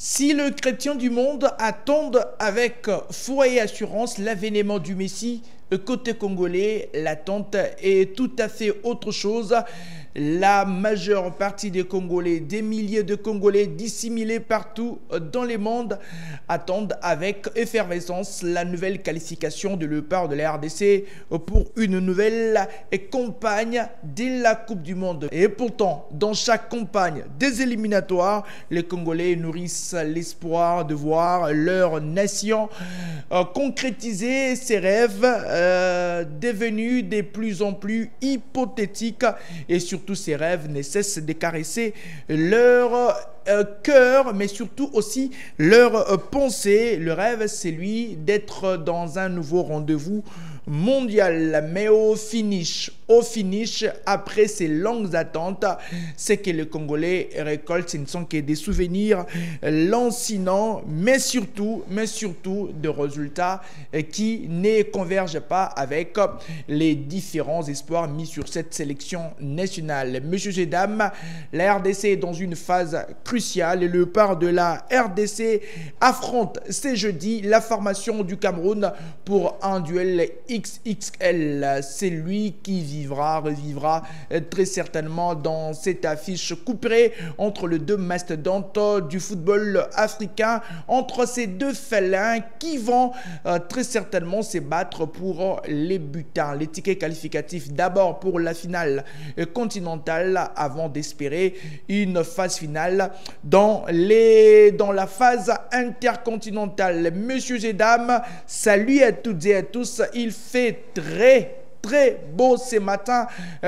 Si le chrétien du monde attendent avec foi et assurance l'avènement du Messie, côté congolais, l'attente est tout à fait autre chose. La majeure partie des Congolais, des milliers de Congolais dissimulés partout dans le monde, attendent avec effervescence la nouvelle qualification de la part de la RDC pour une nouvelle campagne de la Coupe du Monde. Et pourtant, dans chaque campagne des éliminatoires, les Congolais nourrissent l'espoir de voir leur nation concrétiser ses rêves devenus de plus en plus hypothétiques, et surtout ces rêves ne cessent de caresser leur cœur, mais surtout aussi leur pensée. Le rêve, c'est lui d'être dans un nouveau rendez-vous mondial, mais au finish, après ces longues attentes, c'est que les Congolais récoltent, ce ne sont que des souvenirs lancinants, mais surtout des résultats qui ne convergent pas avec les différents espoirs mis sur cette sélection nationale. Messieurs et dames, la RDC est dans une phase cruciale et le part de la RDC affronte ce jeudi la formation du Cameroun pour un duel XXL. C'est lui qui revivra très certainement dans cette affiche couperée entre les deux mastodontes du football africain, entre ces deux félins qui vont très certainement se battre pour les butins, les tickets qualificatifs d'abord pour la finale continentale avant d'espérer une phase finale dans la phase intercontinentale. Messieurs et dames, salut à toutes et à tous. Il fait très beau ce matin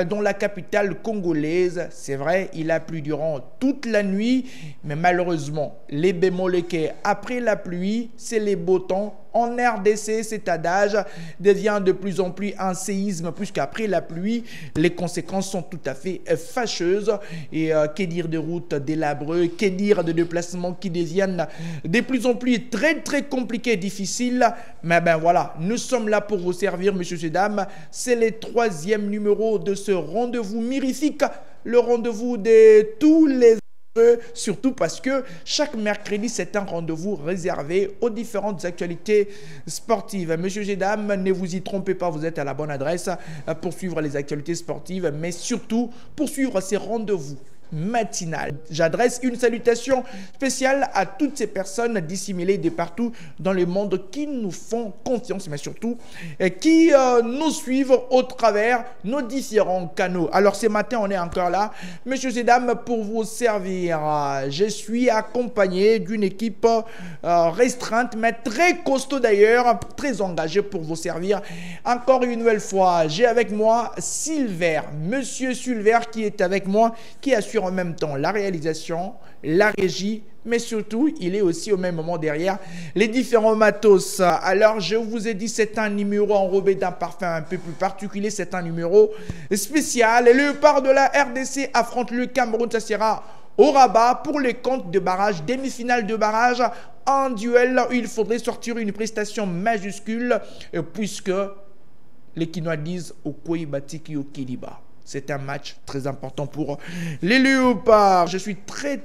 dans la capitale congolaise. C'est vrai, il a plu durant toute la nuit, mais malheureusement, les bémols après la pluie, c'est les beaux temps. En RDC, cet adage devient de plus en plus un séisme, puisqu'après la pluie, les conséquences sont tout à fait fâcheuses. Et que dire de routes délabreuses, que dire de déplacements qui deviennent de plus en plus très compliqués et difficiles. Mais ben voilà, nous sommes là pour vous servir, messieurs et dames. C'est le 3e numéro de ce rendez-vous mirifique, le rendez-vous de tous les surtout parce que chaque mercredi, c'est un rendez-vous réservé aux différentes actualités sportives. Messieurs et dames, ne vous y trompez pas, vous êtes à la bonne adresse pour suivre les actualités sportives, mais surtout pour suivre ces rendez-vous matinal. J'adresse une salutation spéciale à toutes ces personnes dissimulées de partout dans le monde qui nous font confiance, mais surtout qui nous suivent au travers nos différents canaux. Alors ce matin, on est encore là, messieurs et dames, pour vous servir. Je suis accompagné d'une équipe restreinte, mais très costaud d'ailleurs, très engagée pour vous servir. Encore une nouvelle fois, j'ai avec moi Silver, monsieur Silver qui est avec moi, qui assure en même temps la réalisation, la régie, mais surtout, il est aussi au même moment derrière les différents matos. Alors, je vous ai dit, c'est un numéro enrobé d'un parfum un peu plus particulier, c'est un numéro spécial. Et le part de la RDC affronte le Cameroun, ça sera au Rabat pour les comptes de barrage, demi-finale de barrage, un duel où il faudrait sortir une prestation majuscule, puisque les Kinois disent au Koïbatiki au Kiliba. C'est un match très important pour les Léopards. Je suis très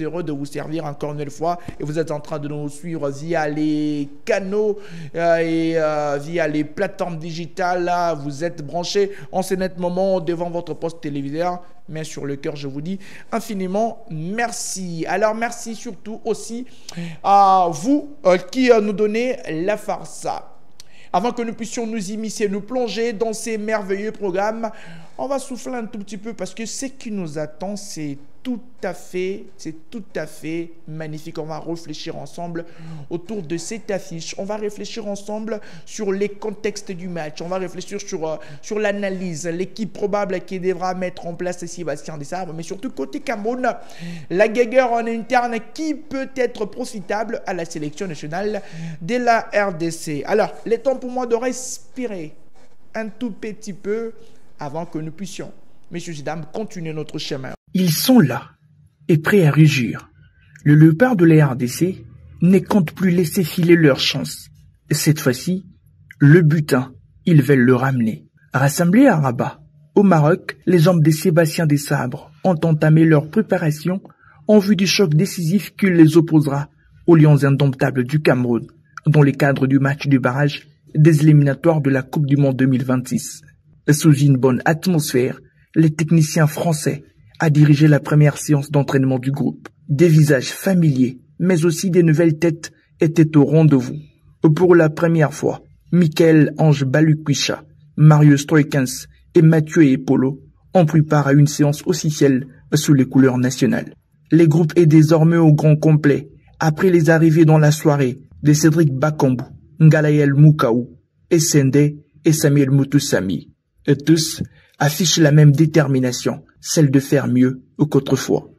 heureux de vous servir encore une fois. Et vous êtes en train de nous suivre via les canaux et via les plateformes digitales. Là, vous êtes branchés en ce net moment devant votre poste téléviseur. Mais sur le cœur, je vous dis infiniment merci. Alors, merci surtout aussi à vous qui nous donnez la farce. Avant que nous puissions nous immiscer, nous plonger dans ces merveilleux programmes, on va souffler un tout petit peu parce que ce qui nous attend, c'est tout à fait magnifique. On va réfléchir ensemble autour de cette affiche. On va réfléchir ensemble sur les contextes du match. On va réfléchir sur l'analyse, l'équipe probable qui devra mettre en place Sébastien Desabre, mais surtout côté Cameroun, la guéguerre en interne qui peut être profitable à la sélection nationale de la RDC. Alors, il est temps pour moi de respirer un tout petit peu avant que nous puissions, messieurs et dames, continuer notre chemin. Ils sont là, et prêts à rugir. Le léopard de la RDC ne compte plus laisser filer leur chance. Cette fois-ci, le butin, ils veulent le ramener. Rassemblés à Rabat, au Maroc, les hommes de Sébastien Desabre ont entamé leur préparation en vue du choc décisif qui les opposera aux Lions indomptables du Cameroun dans le cadre du match du barrage des éliminatoires de la Coupe du Monde 2026. Sous une bonne atmosphère, les techniciens français a dirigé la première séance d'entraînement du groupe. Des visages familiers, mais aussi des nouvelles têtes étaient au rendez-vous. Pour la première fois, Michael-Ange Baluquisha, Marius Troikens et Mathieu Epolo ont pris part à une séance officielle sous les couleurs nationales. Le groupe est désormais au grand complet après les arrivées dans la soirée de Cédric Bakambu, Ngalael Mukaou, Essende et Samuel Mutusami. Et tous affichent la même détermination, celle de faire mieux qu'autrefois.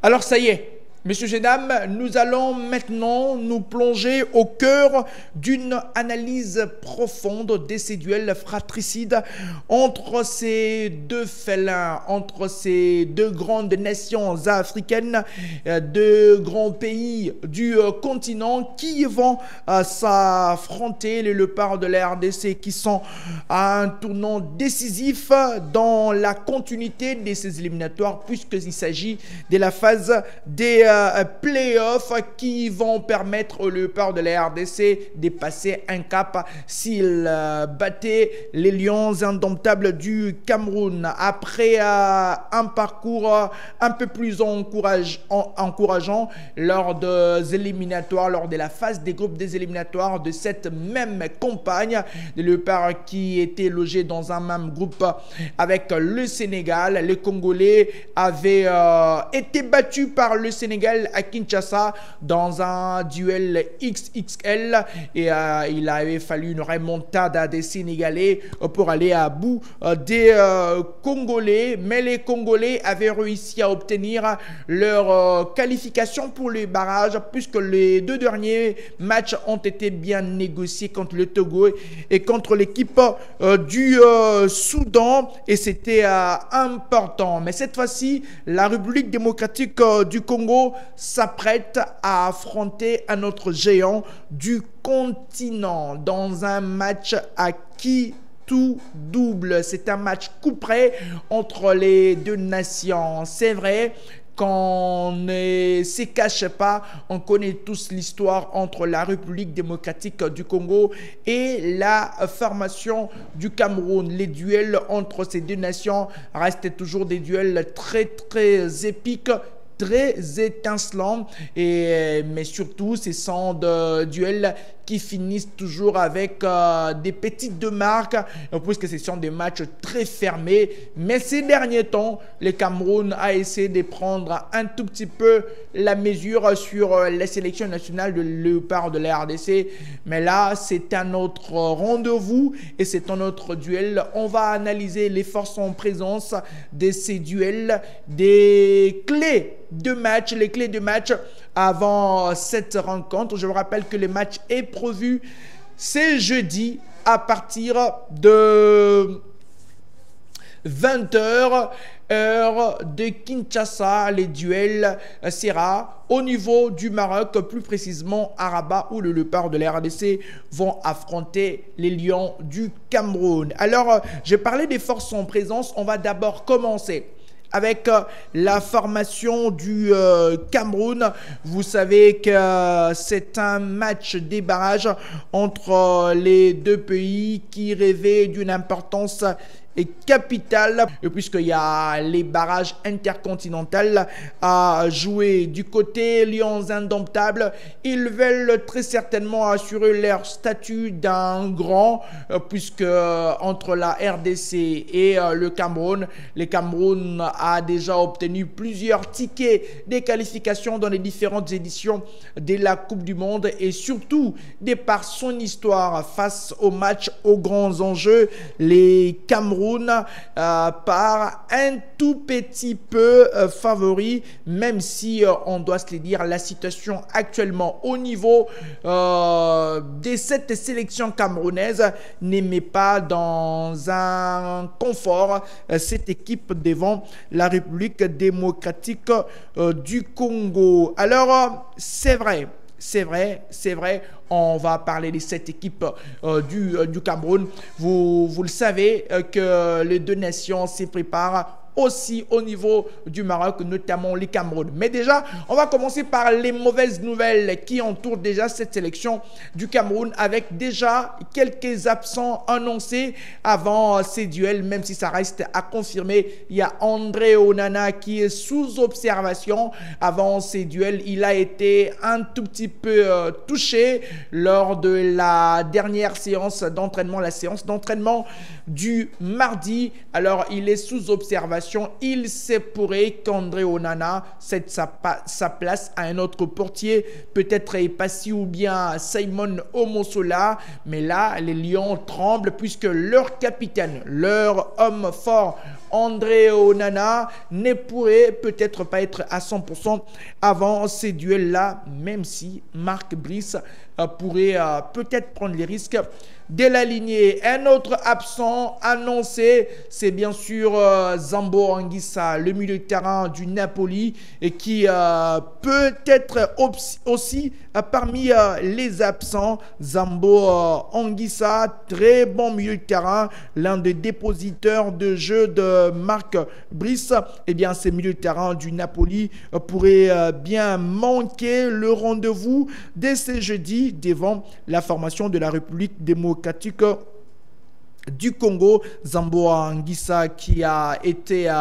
Alors ça y est, messieurs et dames, nous allons maintenant nous plonger au cœur d'une analyse profonde de ces duels fratricides entre ces deux félins, entre ces deux grandes nations africaines, deux grands pays du continent qui vont s'affronter, les léopards de la RDC qui sont à un tournant décisif dans la continuité de ces éliminatoires puisqu'il s'agit de la phase des playoffs qui vont permettre aux léopards de la RDC de passer un cap s'ils battaient les Lions indomptables du Cameroun. Après un parcours un peu plus encourageant lors des éliminatoires, lors de la phase des groupes des éliminatoires de cette même campagne, les léopards qui étaient logés dans un même groupe avec le Sénégal, les Congolais avaient été battus par le Sénégal à Kinshasa dans un duel XXL et il avait fallu une remontada des Sénégalais pour aller à bout des Congolais, mais les Congolais avaient réussi à obtenir leur qualification pour les barrages puisque les deux derniers matchs ont été bien négociés contre le Togo et contre l'équipe du Soudan et c'était important. Mais cette fois-ci, la République démocratique du Congo s'apprête à affronter un autre géant du continent dans un match à qui tout double. C'est un match coup près entre les deux nations. C'est vrai qu'on ne se cache pas, on connaît tous l'histoire entre la République démocratique du Congo et la formation du Cameroun. Les duels entre ces deux nations restent toujours des duels très épiques, très étincelants, mais surtout ce sont des duels qui finissent toujours avec des petites marques puisque ce sont des matchs très fermés. Mais ces derniers temps, le Cameroun a essayé de prendre un tout petit peu la mesure sur la sélection nationale de léopards de la RDC. Mais là, c'est un autre rendez-vous et c'est un autre duel. On va analyser les forces en présence de ces duels, des clés de match, les clés de match avant cette rencontre. Je vous rappelle que le match est prévu ce jeudi à partir de 20h, heure de Kinshasa. Les duels sera au niveau du Maroc, plus précisément à Rabat, où les léopards de la RDC vont affronter les Lions du Cameroun. Alors, j'ai parlé des forces en présence. On va d'abord commencer avec la formation du Cameroun. Vous savez que c'est un match des barrages entre les deux pays qui rêvaient d'une importance capitale, puisqu'il y a les barrages intercontinentaux à jouer. Du côté Lions indomptables, ils veulent très certainement assurer leur statut d'un grand, puisque entre la RDC et le Cameroun a déjà obtenu plusieurs tickets de qualification dans les différentes éditions de la Coupe du Monde et surtout, de par son histoire face aux matchs aux grands enjeux, les Cameroun par un tout petit peu favori, même si on doit se le dire, la situation actuellement au niveau de cette sélection camerounaise ne met pas dans un confort cette équipe devant la République démocratique du Congo. Alors, c'est vrai, on va parler de cette équipe du Cameroun. Vous le savez que les deux nations se préparent aussi au niveau du Maroc, notamment les Cameroun. Mais déjà, on va commencer par les mauvaises nouvelles qui entourent déjà cette sélection du Cameroun, avec déjà quelques absents annoncés avant ces duels, même si ça reste à confirmer. Il y a André Onana qui est sous observation avant ces duels. Il a été un tout petit peu touché lors de la dernière séance d'entraînement, la séance d'entraînement du mardi. Alors, il est sous observation. Il se pourrait qu'André Onana cède sa place à un autre portier, peut-être Epassi ou bien Simon Omosola. Mais là, les Lions tremblent puisque leur capitaine, leur homme fort, André Onana, ne pourrait peut-être pas être à 100% avant ces duels-là, même si Marc Brice pourrait peut-être prendre les risques de l'aligner. Un autre absent annoncé, c'est bien sûr Zambo Anguissa, le milieu de terrain du Napoli, et qui peut être aussi parmi les absents. Zambo Anguissa, très bon milieu de terrain, l'un des dépositeurs de jeu de Marc Brice. Eh bien, ces milieux de terrain du Napoli pourraient bien manquer le rendez-vous dès ce jeudi devant la formation de la République démocratique du Congo. Zambo Anguissa qui a été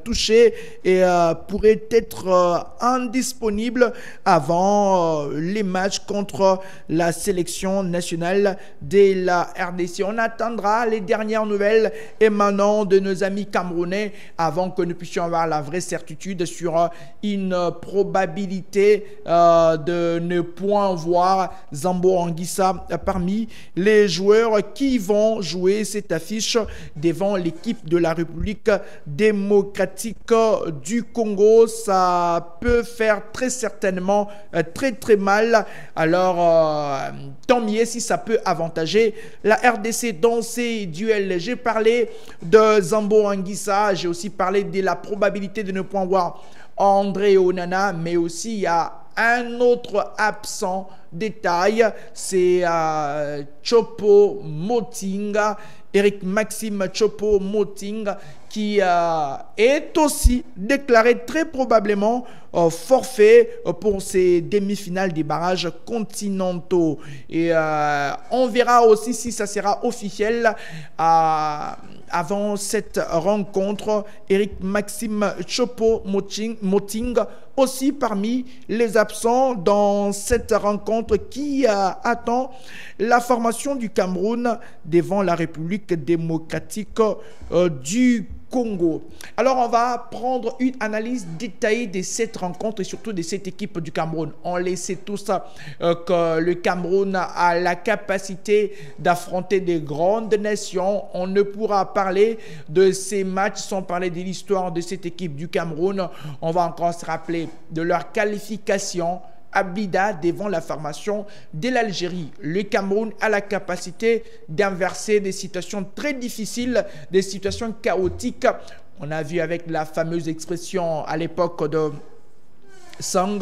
touché et pourrait être indisponible avant les matchs contre la sélection nationale de la RDC. On attendra les dernières nouvelles émanant de nos amis camerounais avant que nous puissions avoir la vraie certitude sur une probabilité de ne point voir Zambo Anguissa parmi les joueurs qui vont jouer cette affiche devant l'équipe de la République démocratique du Congo. Ça peut faire très certainement très mal. Alors tant mieux si ça peut avantager la RDC dans ces duels. J'ai parlé de Zambo Anguissa, j'ai aussi parlé de la probabilité de ne point voir André Onana, mais aussi il y a un autre absent détail, c'est Choupo-Moting, Eric Maxime Choupo-Moting, qui est aussi déclaré très probablement forfait pour ces demi-finales des barrages continentaux. Et on verra aussi si ça sera officiel avant cette rencontre. Eric Maxime Choupo-Moting aussi parmi les absents dans cette rencontre qui attend la formation du Cameroun devant la République démocratique du Congo. Alors, on va prendre une analyse détaillée de cette rencontre et surtout de cette équipe du Cameroun. On le sait tous que le Cameroun a la capacité d'affronter des grandes nations. On ne pourra parler de ces matchs sans parler de l'histoire de cette équipe du Cameroun. On va encore se rappeler de leur qualification à Blida devant la formation de l'Algérie. Le Cameroun a la capacité d'inverser des situations très difficiles, des situations chaotiques. On a vu avec la fameuse expression à l'époque de Sang,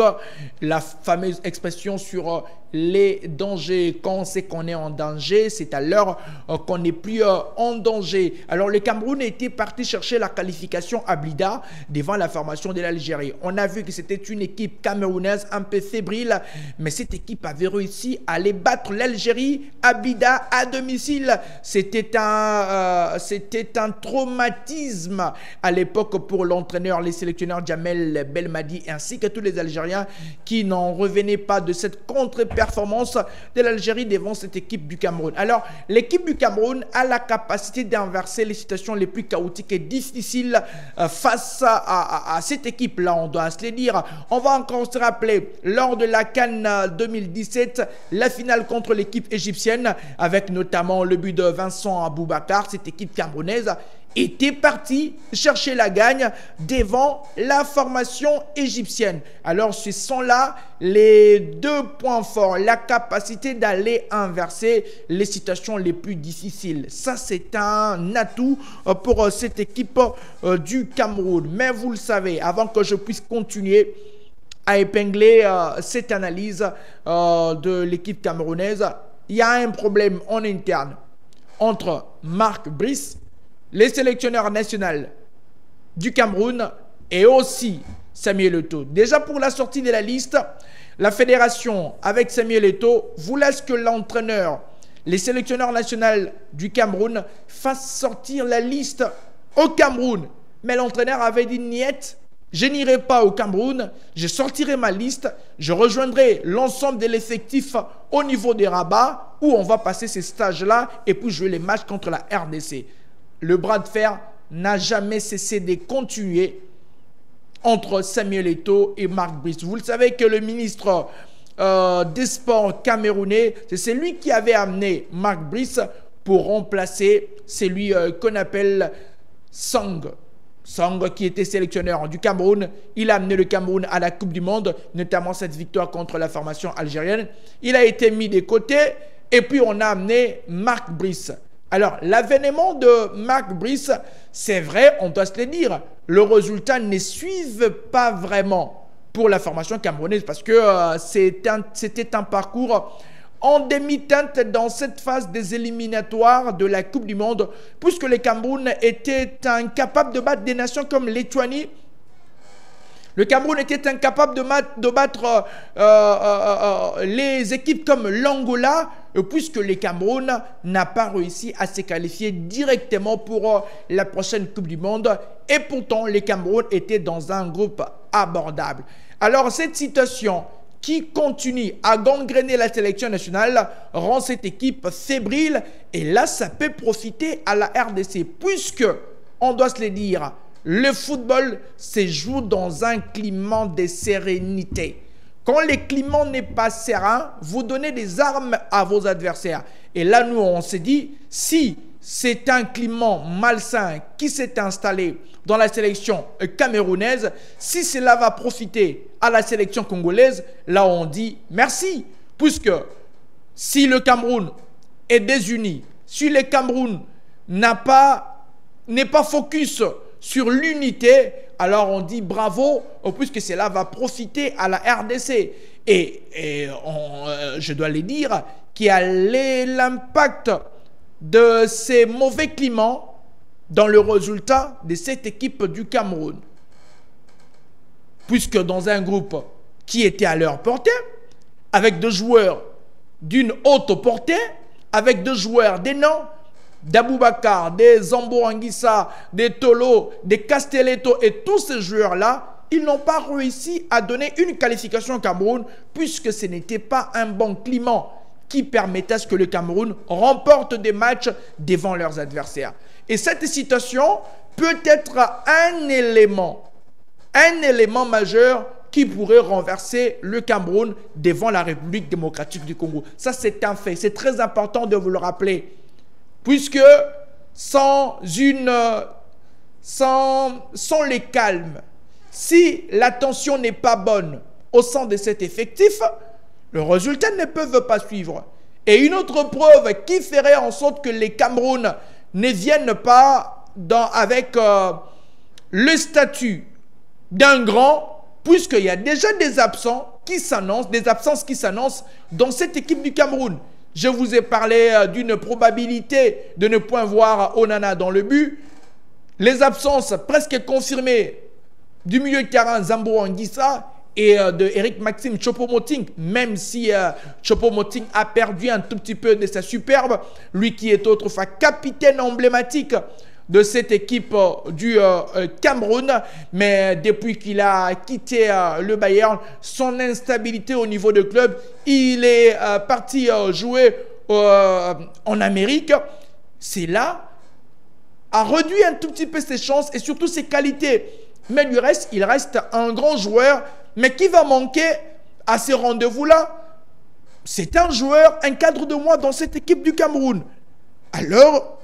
la fameuse expression sur les dangers. Quand on sait qu'on est en danger, c'est à l'heure qu'on n'est plus en danger. Alors le Cameroun était parti chercher la qualification à Blida devant la formation de l'Algérie. On a vu que c'était une équipe camerounaise un peu fébrile, mais cette équipe avait réussi à aller battre l'Algérie à Blida à domicile. C'était un traumatisme à l'époque pour l'entraîneur, les sélectionneurs Djamel Belmadi ainsi que tous les Algériens qui n'en revenaient pas de cette contre-performance de l'Algérie devant cette équipe du Cameroun. Alors, l'équipe du Cameroun a la capacité d'inverser les situations les plus chaotiques et difficiles face à cette équipe-là, on doit se le dire. On va encore se rappeler, lors de la CAN 2017, la finale contre l'équipe égyptienne, avec notamment le but de Vincent Aboubakar, cette équipe camerounaise était parti chercher la gagne devant la formation égyptienne. Alors ce sont là les deux points forts, la capacité d'aller inverser les situations les plus difficiles. Ça c'est un atout pour cette équipe du Cameroun. Mais vous le savez, avant que je puisse continuer à épingler cette analyse de l'équipe camerounaise, il y a un problème en interne entre Marc Brice, les sélectionneurs nationaux du Cameroun et aussi Samuel Eto'o. Déjà pour la sortie de la liste, la fédération avec Samuel Eto'o voulait que l'entraîneur, les sélectionneurs nationaux du Cameroun fassent sortir la liste au Cameroun. Mais l'entraîneur avait dit niet, je n'irai pas au Cameroun, je sortirai ma liste, je rejoindrai l'ensemble de l'effectif au niveau des Rabat où on va passer ces stages-là et puis jouer les matchs contre la RDC. Le bras de fer n'a jamais cessé de continuer entre Samuel Eto'o et Marc Brice. Vous le savez que le ministre des Sports camerounais, c'est celui qui avait amené Marc Brice pour remplacer celui qu'on appelle Sang. Sang, qui était sélectionneur du Cameroun, il a amené le Cameroun à la Coupe du Monde, notamment cette victoire contre la formation algérienne. Il a été mis de côté et puis on a amené Marc Brice. Alors, l'avènement de Marc Brice, c'est vrai, on doit se le dire, le résultat ne suive pas vraiment pour la formation camerounaise parce que c'était un parcours en demi-teinte dans cette phase des éliminatoires de la Coupe du Monde, puisque le Cameroun était incapable de battre des nations comme Lituanie. Le Cameroun était incapable de battre les équipes comme l'Angola, puisque le Cameroun n'a pas réussi à se qualifier directement pour la prochaine Coupe du Monde. Et pourtant, le Cameroun était dans un groupe abordable. Alors, cette situation qui continue à gangréner la sélection nationale rend cette équipe fébrile. Et là, ça peut profiter à la RDC, puisque, on doit se le dire, le football se joue dans un climat de sérénité. Quand le climat n'est pas serein, vous donnez des armes à vos adversaires. Et là, nous, on s'est dit, si c'est un climat malsain qui s'est installé dans la sélection camerounaise, si cela va profiter à la sélection congolaise, là, on dit merci. Puisque si le Cameroun est désuni, si le Cameroun n'est pas focus sur l'unité, alors on dit bravo, puisque cela va profiter à la RDC. Et je dois le dire, qu'il y a l'impact de ces mauvais climats dans le résultat de cette équipe du Cameroun. Puisque dans un groupe qui était à leur portée, avec deux joueurs d'une haute portée, avec deux joueurs d'énormes, d'Aboubacar, des Zambo Anguissa, des Tolo, des Castelletto et tous ces joueurs-là, ils n'ont pas réussi à donner une qualification au Cameroun puisque ce n'était pas un bon climat qui permettait à ce que le Cameroun remporte des matchs devant leurs adversaires. Et cette situation peut être un élément majeur qui pourrait renverser le Cameroun devant la République démocratique du Congo. Ça, c'est un fait. C'est très important de vous le rappeler. Puisque sans les calmes, si la tension n'est pas bonne au sein de cet effectif, le résultat ne peut pas suivre. Et une autre preuve qui ferait en sorte que les Cameroun ne viennent pas avec le statut d'un grand, puisqu'il y a déjà des absences qui s'annoncent dans cette équipe du Cameroun. Je vous ai parlé d'une probabilité de ne point voir Onana dans le but. Les absences presque confirmées du milieu de terrain Zambo Anguissa et de Eric Maxime Choupo-Moting, même si Choupo-Moting a perdu un tout petit peu de sa superbe, lui qui est autrefois capitaine emblématique de cette équipe du Cameroun, mais depuis qu'il a quitté le Bayern, son instabilité au niveau de club, il est parti jouer en Amérique. C'est là, a réduit un tout petit peu ses chances et surtout ses qualités. Mais il reste un grand joueur, mais qui va manquer à ces rendez-vous-là? C'est un joueur, un cadre de moi dans cette équipe du Cameroun. Alors,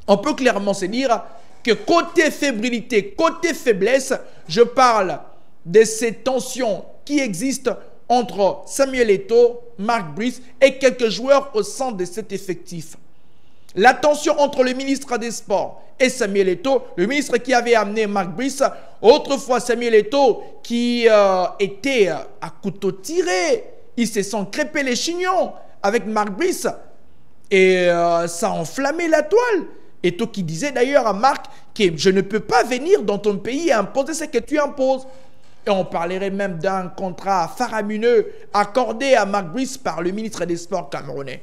on peut clairement se dire que côté fébrilité, côté faiblesse, je parle de ces tensions qui existent entre Samuel Eto'o, Marc Brice et quelques joueurs au sein de cet effectif. La tension entre le ministre des Sports et Samuel Eto'o, le ministre qui avait amené Marc Brice, autrefois Samuel Eto'o qui était à couteau tiré, ils se sont crêpés les chignons avec Marc Brice et ça a enflammé la toile. Eto'o qui disait d'ailleurs à Marc que je ne peux pas venir dans ton pays et imposer ce que tu imposes. Et on parlerait même d'un contrat faramineux accordé à Marc Brice par le ministre des Sports camerounais.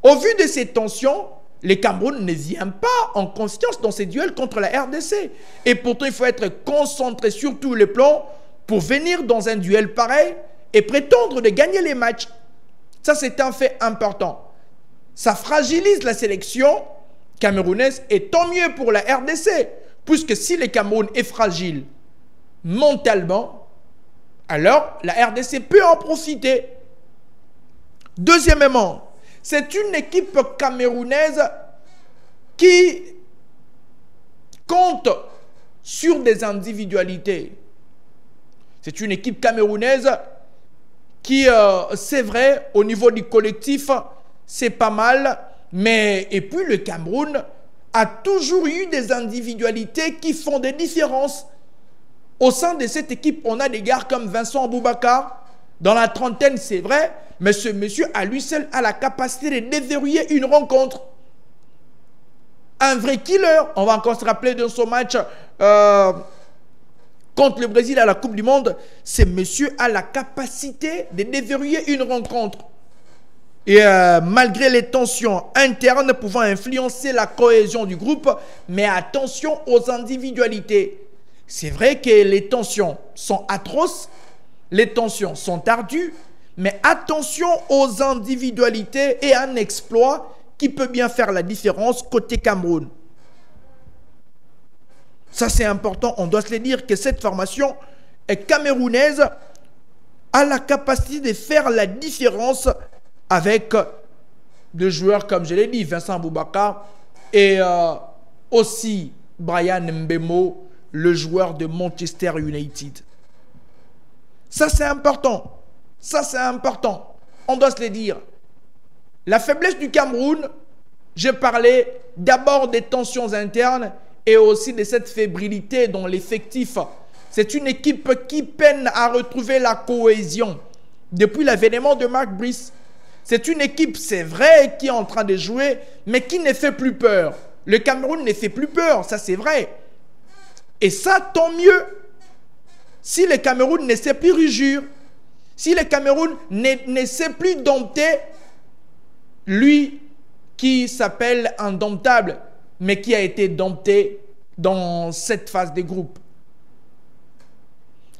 Au vu de ces tensions, le Cameroun ne vient pas en confiance dans ces duels contre la RDC. Et pourtant, il faut être concentré sur tous les plans pour venir dans un duel pareil et prétendre de gagner les matchs. Ça, c'est un fait important. Ça fragilise la sélection camerounaise et tant mieux pour la RDC. Puisque si le Cameroun est fragile mentalement, alors la RDC peut en profiter. Deuxièmement, c'est une équipe camerounaise qui compte sur des individualités. C'est une équipe camerounaise qui, c'est vrai, au niveau du collectif, c'est pas mal. Mais, et puis le Cameroun a toujours eu des individualités qui font des différences. Au sein de cette équipe, on a des gars comme Vincent Aboubakar. Dans la trentaine, c'est vrai, mais ce monsieur, à lui seul, a la capacité de déverrouiller une rencontre. Un vrai killer. On va encore se rappeler de son match contre le Brésil à la Coupe du Monde. Ce monsieur a la capacité de déverrouiller une rencontre. Et malgré les tensions internes pouvant influencer la cohésion du groupe, mais attention aux individualités. C'est vrai que les tensions sont atroces, les tensions sont ardues, mais attention aux individualités et un exploit qui peut bien faire la différence côté Cameroun. Ça c'est important, on doit se le dire que cette formation camerounaise a la capacité de faire la différence avec des joueurs comme je l'ai dit, Vincent Aboubakar et aussi Brian Mbemo, le joueur de Manchester United. Ça c'est important. Ça c'est important. On doit se le dire. La faiblesse du Cameroun, j'ai parlé d'abord des tensions internes et aussi de cette fébrilité dans l'effectif. C'est une équipe qui peine à retrouver la cohésion depuis l'avènement de Marc Brice. C'est une équipe, c'est vrai, qui est en train de jouer, mais qui ne fait plus peur. Le Cameroun ne fait plus peur, ça c'est vrai. Et ça, tant mieux. Si le Cameroun ne sait plus rugir, si le Cameroun ne sait plus dompter, lui qui s'appelle indomptable, mais qui a été dompté dans cette phase des groupes.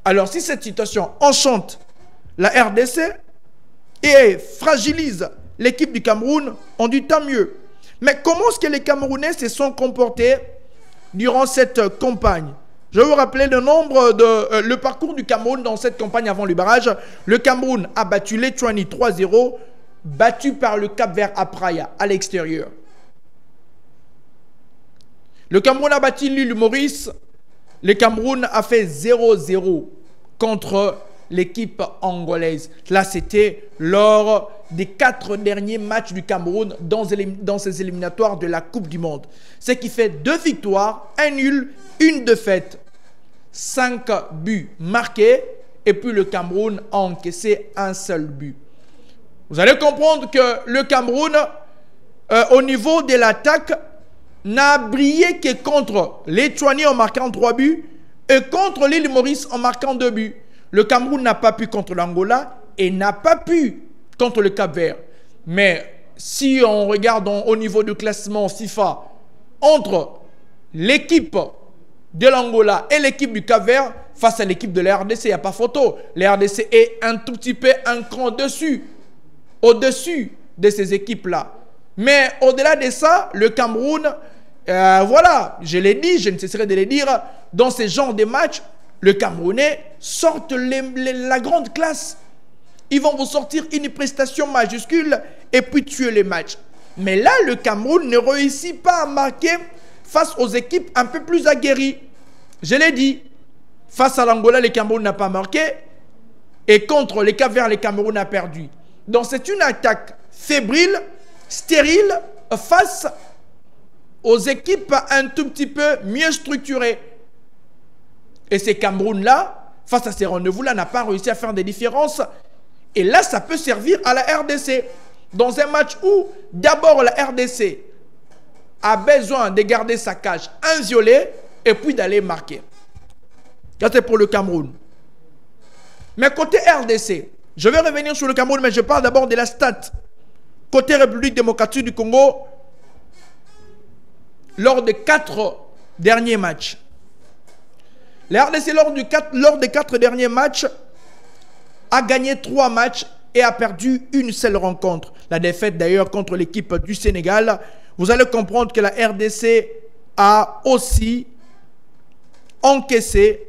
Alors si cette situation enchante la RDC et fragilise l'équipe du Cameroun, on dit tant mieux. Mais comment est-ce que les Camerounais se sont comportés durant cette campagne? Je vais vous rappeler le parcours du Cameroun dans cette campagne avant le barrage. Le Cameroun a battu l'Éthiopie 3-0, battu par le Cap-Vert à Praia, à l'extérieur. Le Cameroun a battu l'île Maurice. Le Cameroun a fait 0-0 contre l'équipe angolaise. Là, c'était lors des 4 derniers matchs du Cameroun dans ces éliminatoires de la Coupe du Monde. Ce qui fait 2 victoires, 1 nul, 1 défaite. 5 buts marqués et puis le Cameroun a encaissé un seul but. Vous allez comprendre que le Cameroun, au niveau de l'attaque, n'a brillé que contre l'Éthiopie en marquant 3 buts et contre l'île Maurice en marquant 2 buts. Le Cameroun n'a pas pu contre l'Angola et n'a pas pu contre le Cap-Vert. Mais si on regarde au niveau du classement FIFA, entre l'équipe de l'Angola et l'équipe du Cap-Vert, face à l'équipe de la RDC, il n'y a pas photo. La RDC est un tout petit peu un cran dessus, au-dessus de ces équipes-là. Mais au-delà de ça, le Cameroun, voilà, je l'ai dit, je ne cesserai de le dire, dans ce genre de matchs, le Camerounais sortent la grande classe. Ils vont vous sortir une prestation majuscule et puis tuer les matchs. Mais là, le Cameroun ne réussit pas à marquer face aux équipes un peu plus aguerries. Je l'ai dit, face à l'Angola, le Cameroun n'a pas marqué. Et contre les Cap-Verts, le Cameroun a perdu. Donc c'est une attaque fébrile, stérile, face aux équipes un tout petit peu mieux structurées. Et ces Cameroun-là, face à ces rendez-vous-là, n'a pas réussi à faire des différences. Et là, ça peut servir à la RDC. Dans un match où, d'abord, la RDC a besoin de garder sa cage inviolée et puis d'aller marquer. Ça, c'est pour le Cameroun. Mais côté RDC, je vais revenir sur le Cameroun, mais je parle d'abord de la stat. Côté République démocratique du Congo, lors des 4 derniers matchs, la RDC, lors des 4 derniers matchs, a gagné 3 matchs et a perdu une seule rencontre. La défaite d'ailleurs contre l'équipe du Sénégal. Vous allez comprendre que la RDC a aussi encaissé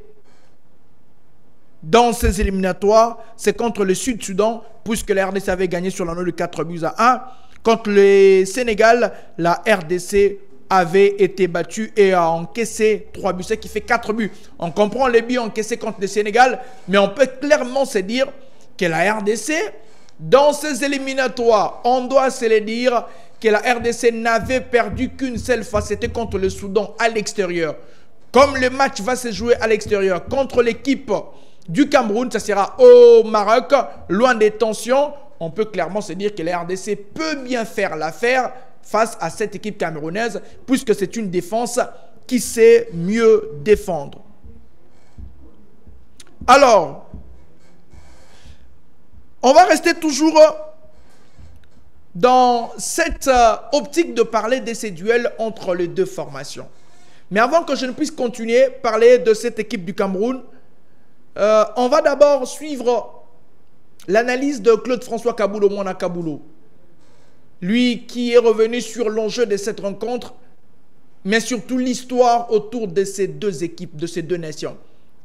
dans ces éliminatoires. C'est contre le Sud-Soudan, puisque la RDC avait gagné sur l'anneau de 4-1. Contre le Sénégal, la RDC avait été battue et a encaissé 3 buts, ce qui fait 4 buts. On comprend les buts encaissés contre le Sénégal, mais on peut clairement se dire que la RDC, dans ces éliminatoires, on doit se le dire que la RDC n'avait perdu qu'une seule fois, c'était contre le Soudan à l'extérieur. Comme le match va se jouer à l'extérieur contre l'équipe du Cameroun, ça sera au Maroc, loin des tensions, on peut clairement se dire que la RDC peut bien faire l'affaire face à cette équipe camerounaise, puisque c'est une défense qui sait mieux défendre. Alors, on va rester toujours dans cette optique de parler de ces duels entre les deux formations. Mais avant que je ne puisse continuer à parler de cette équipe du Cameroun, on va d'abord suivre l'analyse de Claude-François Kaboulou, Mwana Kaboulou. Lui qui est revenu sur l'enjeu de cette rencontre, mais surtout l'histoire autour de ces deux équipes, de ces deux nations,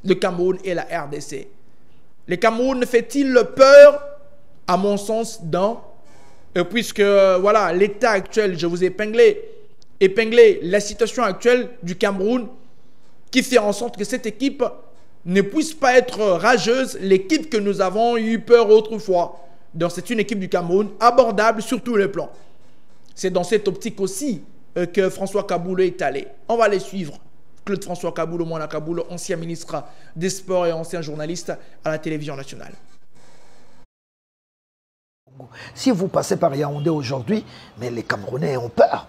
le Cameroun et la RDC. Le Cameroun fait-il peur? À mon sens, non. Puisque, voilà, l'état actuel, je vous ai épinglé la situation actuelle du Cameroun qui fait en sorte que cette équipe ne puisse pas être rageuse, l'équipe que nous avons eu peur autrefois. Donc c'est une équipe du Cameroun abordable sur tous les plans. C'est dans cette optique aussi que François Kaboulou est allé. On va les suivre. Claude-François Kaboulou, Mwana Kaboulou, ancien ministre des Sports et ancien journaliste à la télévision nationale. Si vous passez par Yaoundé aujourd'hui, mais les Camerounais ont peur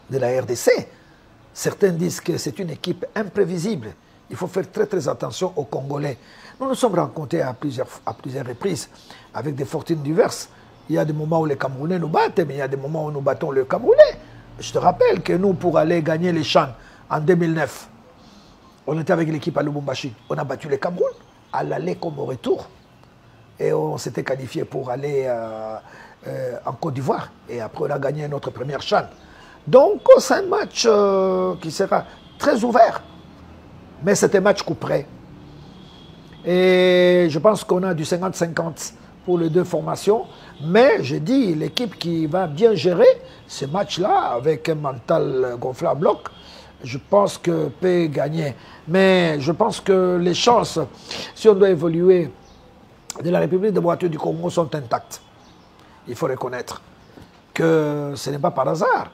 de la RDC. Certains disent que c'est une équipe imprévisible. Il faut faire très très attention aux Congolais. Nous nous sommes rencontrés à plusieurs reprises avec des fortunes diverses. Il y a des moments où les Camerounais nous battent, mais il y a des moments où nous battons les Camerounais. Je te rappelle que nous, pour aller gagner les CHAN en 2009, on était avec l'équipe à Lubumbashi. On a battu les Cameroun à l'aller comme au retour. Et on s'était qualifié pour aller en Côte d'Ivoire. Et après, on a gagné notre première CHAN. Donc, c'est un match qui sera très ouvert. Mais c'est un match coup près. Et je pense qu'on a du 50-50 pour les deux formations. Mais je dis, l'équipe qui va bien gérer ce match-là, avec un mental gonflé à bloc, je pense que peut gagner. Mais je pense que les chances, si on doit évoluer, de la République démocratique du Congo sont intactes. Il faut reconnaître que ce n'est pas par hasard.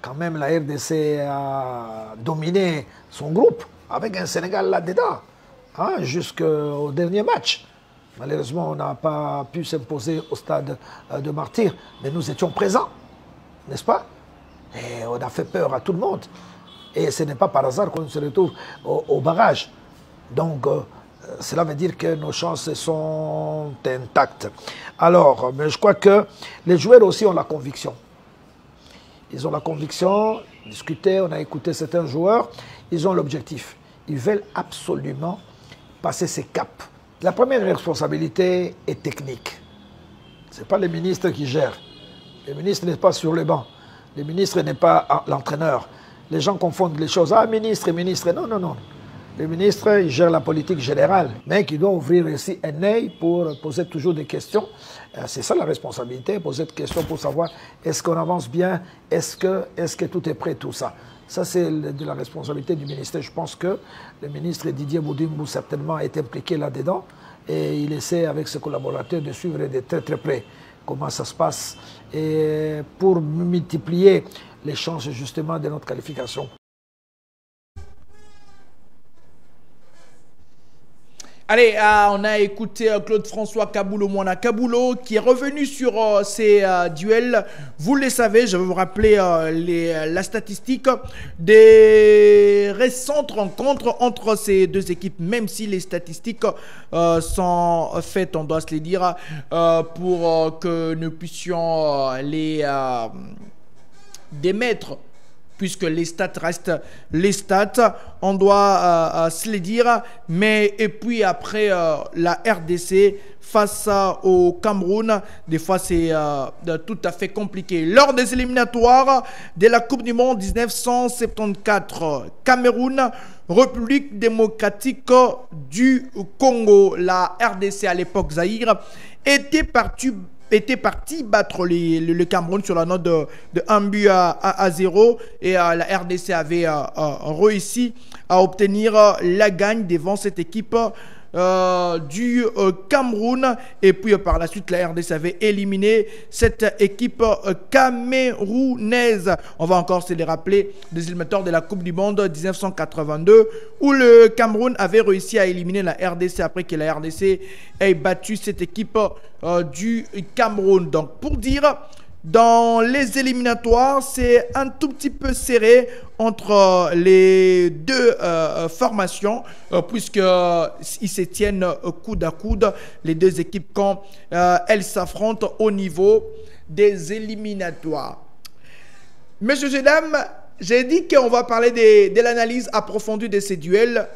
Quand même, la RDC a dominé son groupe avec un Sénégal là-dedans, hein, jusqu'au dernier match. Malheureusement, on n'a pas pu s'imposer au stade de Martyr, mais nous étions présents, n'est-ce pas? Et on a fait peur à tout le monde. Et ce n'est pas par hasard qu'on se retrouve au barrage. Donc, cela veut dire que nos chances sont intactes. Alors, mais je crois que les joueurs aussi ont la conviction. Ils ont la conviction, discuter, on a écouté certains joueurs, ils ont l'objectif. Ils veulent absolument passer ces caps. La première responsabilité est technique. Ce n'est pas le ministre qui gère. Le ministre n'est pas sur le banc. Le ministre n'est pas l'entraîneur. Les gens confondent les choses. Ah, ministre, ministre. Non, non, non. Le ministre, il gère la politique générale, mais qui doit ouvrir aussi un œil pour poser toujours des questions. C'est ça la responsabilité, poser des questions pour savoir est-ce qu'on avance bien, est-ce que tout est prêt, tout ça. Ça, c'est de la responsabilité du ministère. Je pense que le ministre Didier Boudimou certainement est impliqué là-dedans et il essaie avec ses collaborateurs de suivre de très très près comment ça se passe et pour multiplier les chances justement de notre qualification. Allez, on a écouté Claude-François Kaboulo Mwana Kaboulo qui est revenu sur ces duels. Vous le savez, je vais vous rappeler la statistique des récentes rencontres entre ces deux équipes, même si les statistiques sont faites, on doit se les dire, pour que nous puissions les démettre. Puisque les stats restent les stats, on doit se les dire. Mais et puis après la RDC face au Cameroun, des fois c'est tout à fait compliqué. Lors des éliminatoires de la Coupe du Monde 1974, Cameroun, République démocratique du Congo, la RDC à l'époque Zaïre, était parti battre le Cameroun sur la note de 1 but à 0 et la RDC avait réussi à obtenir la gagne devant cette équipe du Cameroun, et puis par la suite la RDC avait éliminé cette équipe camerounaise. On va encore se les rappeler des éliminatoires de la Coupe du Monde 1982 où le Cameroun avait réussi à éliminer la RDC après que la RDC ait battu cette équipe du Cameroun. Donc pour dire, dans les éliminatoires, c'est un tout petit peu serré entre les deux formations, puisqu'ils se tiennent coude à coude, les deux équipes, quand elles s'affrontent au niveau des éliminatoires. Messieurs et dames, j'ai dit qu'on va parler de l'analyse approfondie de ces duels,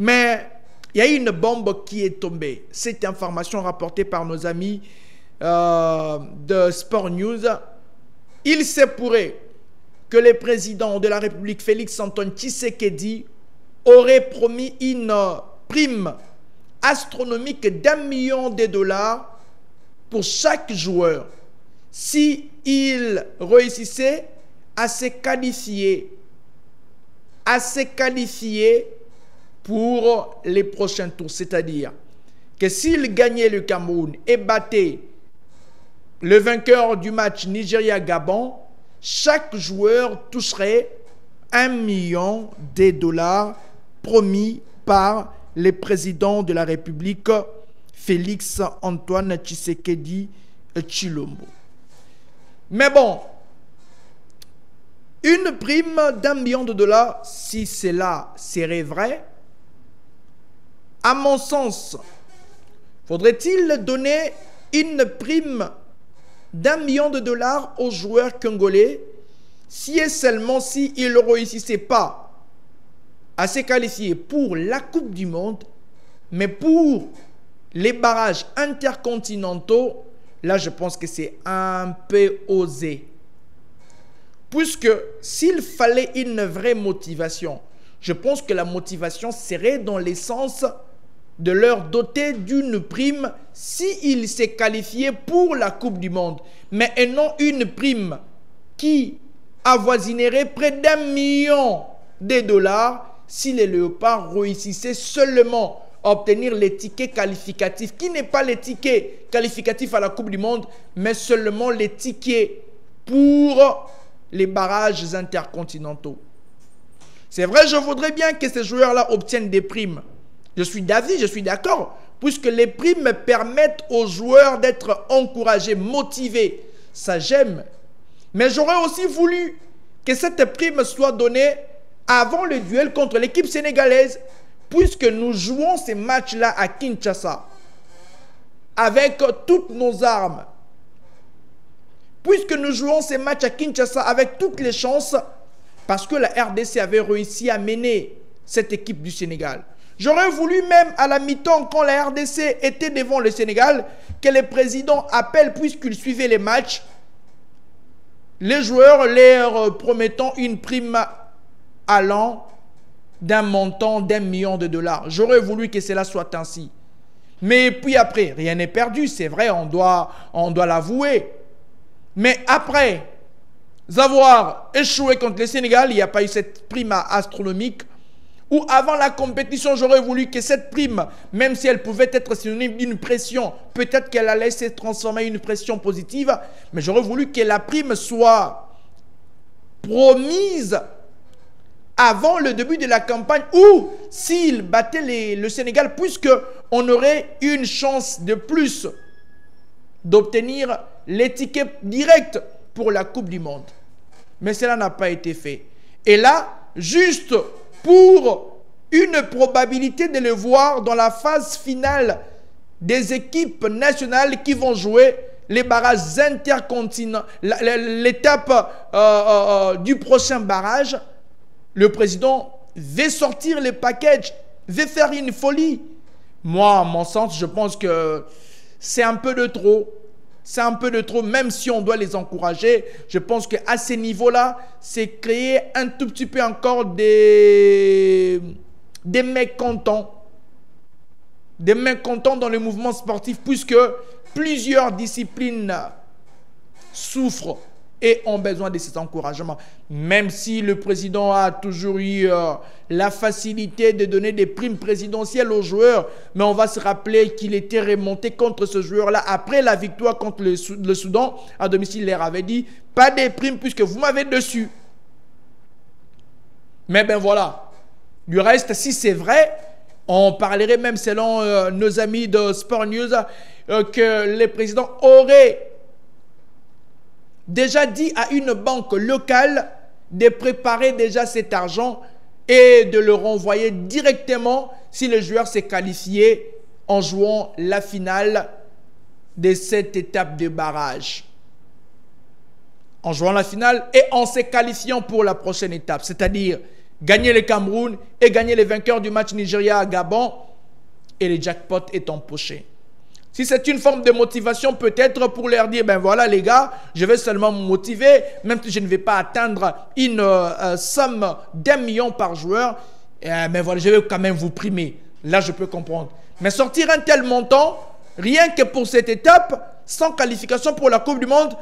mais il y a une bombe qui est tombée. Cette information rapportée par nos amis de Sport News. Il se pourrait que le président de la République, Félix-Antoine Tshisekedi, aurait promis une prime astronomique d'1 million de dollars pour chaque joueur si il réussissait à se qualifier pour les prochains tours. C'est-à-dire que s'il gagnait le Cameroun et battait le vainqueur du match Nigeria-Gabon, chaque joueur toucherait 1 million de dollars promis par le président de la République, Félix-Antoine Tshisekedi Tshilombo. Mais bon, une prime d'1 million de dollars, si cela serait vrai, à mon sens, faudrait-il donner une prime d'1 million de dollars aux joueurs congolais si et seulement s'ils ne réussissaient pas à se qualifier pour la Coupe du Monde, mais pour les barrages intercontinentaux? Là, je pense que c'est un peu osé. Puisque s'il fallait une vraie motivation, je pense que la motivation serait dans le sens de leur doter d'une prime s'ils s'est qualifiés pour la Coupe du Monde, mais non une prime qui avoisinerait près d'1 million de dollars si les Léopards réussissaient seulement à obtenir les tickets qualificatifs, qui n'est pas les tickets qualificatifs à la Coupe du Monde, mais seulement les tickets pour les barrages intercontinentaux. C'est vrai, je voudrais bien que ces joueurs-là obtiennent des primes. Je suis d'avis, je suis d'accord, puisque les primes permettent aux joueurs d'être encouragés, motivés. Ça, j'aime. Mais j'aurais aussi voulu que cette prime soit donnée avant le duel contre l'équipe sénégalaise, puisque nous jouons ces matchs-là à Kinshasa, avec toutes nos armes. Puisque nous jouons ces matchs à Kinshasa avec toutes les chances, parce que la RDC avait réussi à mener cette équipe du Sénégal. J'aurais voulu même à la mi-temps, quand la RDC était devant le Sénégal, que le président appelle, puisqu'il suivait les matchs, les joueurs leur promettant une prime allant d'un montant d'1 million de dollars. J'aurais voulu que cela soit ainsi. Mais puis après, rien n'est perdu, c'est vrai, on doit l'avouer. Mais après avoir échoué contre le Sénégal, il n'y a pas eu cette prime astronomique. Ou avant la compétition, j'aurais voulu que cette prime, même si elle pouvait être synonyme d'une pression, peut-être qu'elle allait se transformer en une pression positive, mais j'aurais voulu que la prime soit promise avant le début de la campagne, ou s'il battait le Sénégal, puisqu'on aurait une chance de plus d'obtenir l'étiquette directe pour la Coupe du Monde. Mais cela n'a pas été fait. Et là, juste pour une probabilité de le voir dans la phase finale des équipes nationales qui vont jouer les barrages intercontinentaux, l'étape du prochain barrage, le président veut sortir le package, veut faire une folie. Moi, à mon sens, je pense que c'est un peu de trop. C'est un peu de trop, même si on doit les encourager. Je pense qu'à ces niveaux-là, c'est créer un tout petit peu encore des mécontents. Des mécontents dans le mouvement sportif, puisque plusieurs disciplines souffrent et ont besoin de cet encouragement. Même si le président a toujours eu la facilité de donner des primes présidentielles aux joueurs, mais on va se rappeler qu'il était remonté contre ce joueur-là après la victoire contre le Soudan. À domicile, il leur avait dit, pas des primes puisque vous m'avez dessus. Mais ben voilà. Du reste, si c'est vrai, on parlerait même selon nos amis de Sport News que le président aurait déjà dit à une banque locale de préparer déjà cet argent et de le renvoyer directement si le joueur s'est qualifié en jouant la finale de cette étape de barrage. En jouant la finale et en se qualifiant pour la prochaine étape, c'est-à-dire gagner le Cameroun et gagner les vainqueurs du match Nigeria-Gabon, et le jackpot est empoché. Si c'est une forme de motivation, peut-être pour leur dire, ben voilà les gars, je vais seulement me motiver, même si je ne vais pas atteindre une somme d'1 million par joueur, mais voilà, je vais quand même vous primer. Là, je peux comprendre. Mais sortir un tel montant, rien que pour cette étape, sans qualification pour la Coupe du Monde,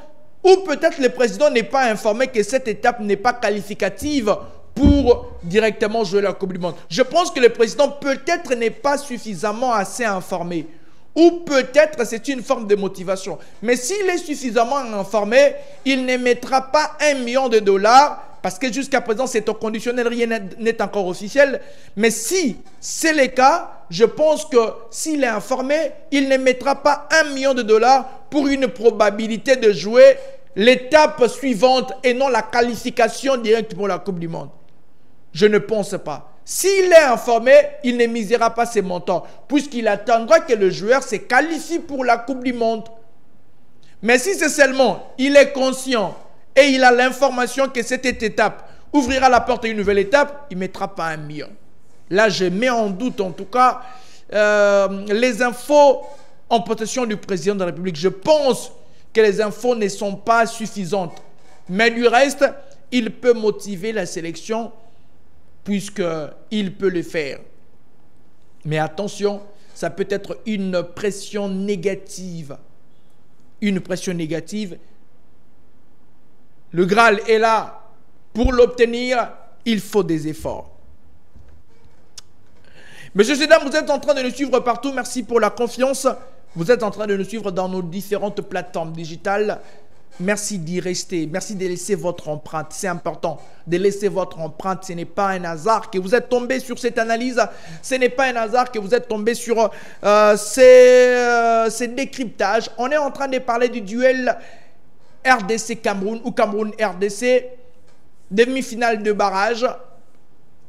ou peut-être le président n'est pas informé que cette étape n'est pas qualificative pour directement jouer la Coupe du Monde. Je pense que le président peut-être n'est pas suffisamment assez informé. Ou peut-être c'est une forme de motivation. Mais s'il est suffisamment informé, il ne mettra pas 1 million de dollars, parce que jusqu'à présent c'est au conditionnel, rien n'est encore officiel. Mais si c'est le cas, je pense que s'il est informé, il ne mettra pas 1 million de dollars pour une probabilité de jouer l'étape suivante et non la qualification directe pour la Coupe du Monde. Je ne pense pas. S'il est informé, il ne misera pas ses montants, puisqu'il attendra que le joueur se qualifie pour la Coupe du Monde. Mais si c'est seulement, il est conscient et il a l'information que cette étape ouvrira la porte à une nouvelle étape, il ne mettra pas 1 million. Là, je mets en doute, en tout cas, les infos en possession du président de la République. Je pense que les infos ne sont pas suffisantes. Mais du reste, il peut motiver la sélection puisqu'il peut le faire. Mais attention, ça peut être une pression négative. Une pression négative. Le Graal est là. Pour l'obtenir, il faut des efforts. Messieurs et dames, vous êtes en train de nous suivre partout. Merci pour la confiance. Vous êtes en train de nous suivre dans nos différentes plateformes digitales. Merci d'y rester. Merci de laisser votre empreinte. C'est important de laisser votre empreinte. Ce n'est pas un hasard que vous êtes tombé sur cette analyse. Ce n'est pas un hasard que vous êtes tombé sur ces décryptages. On est en train de parler du duel RDC-Cameroun ou Cameroun-RDC. Demi-finale de barrage.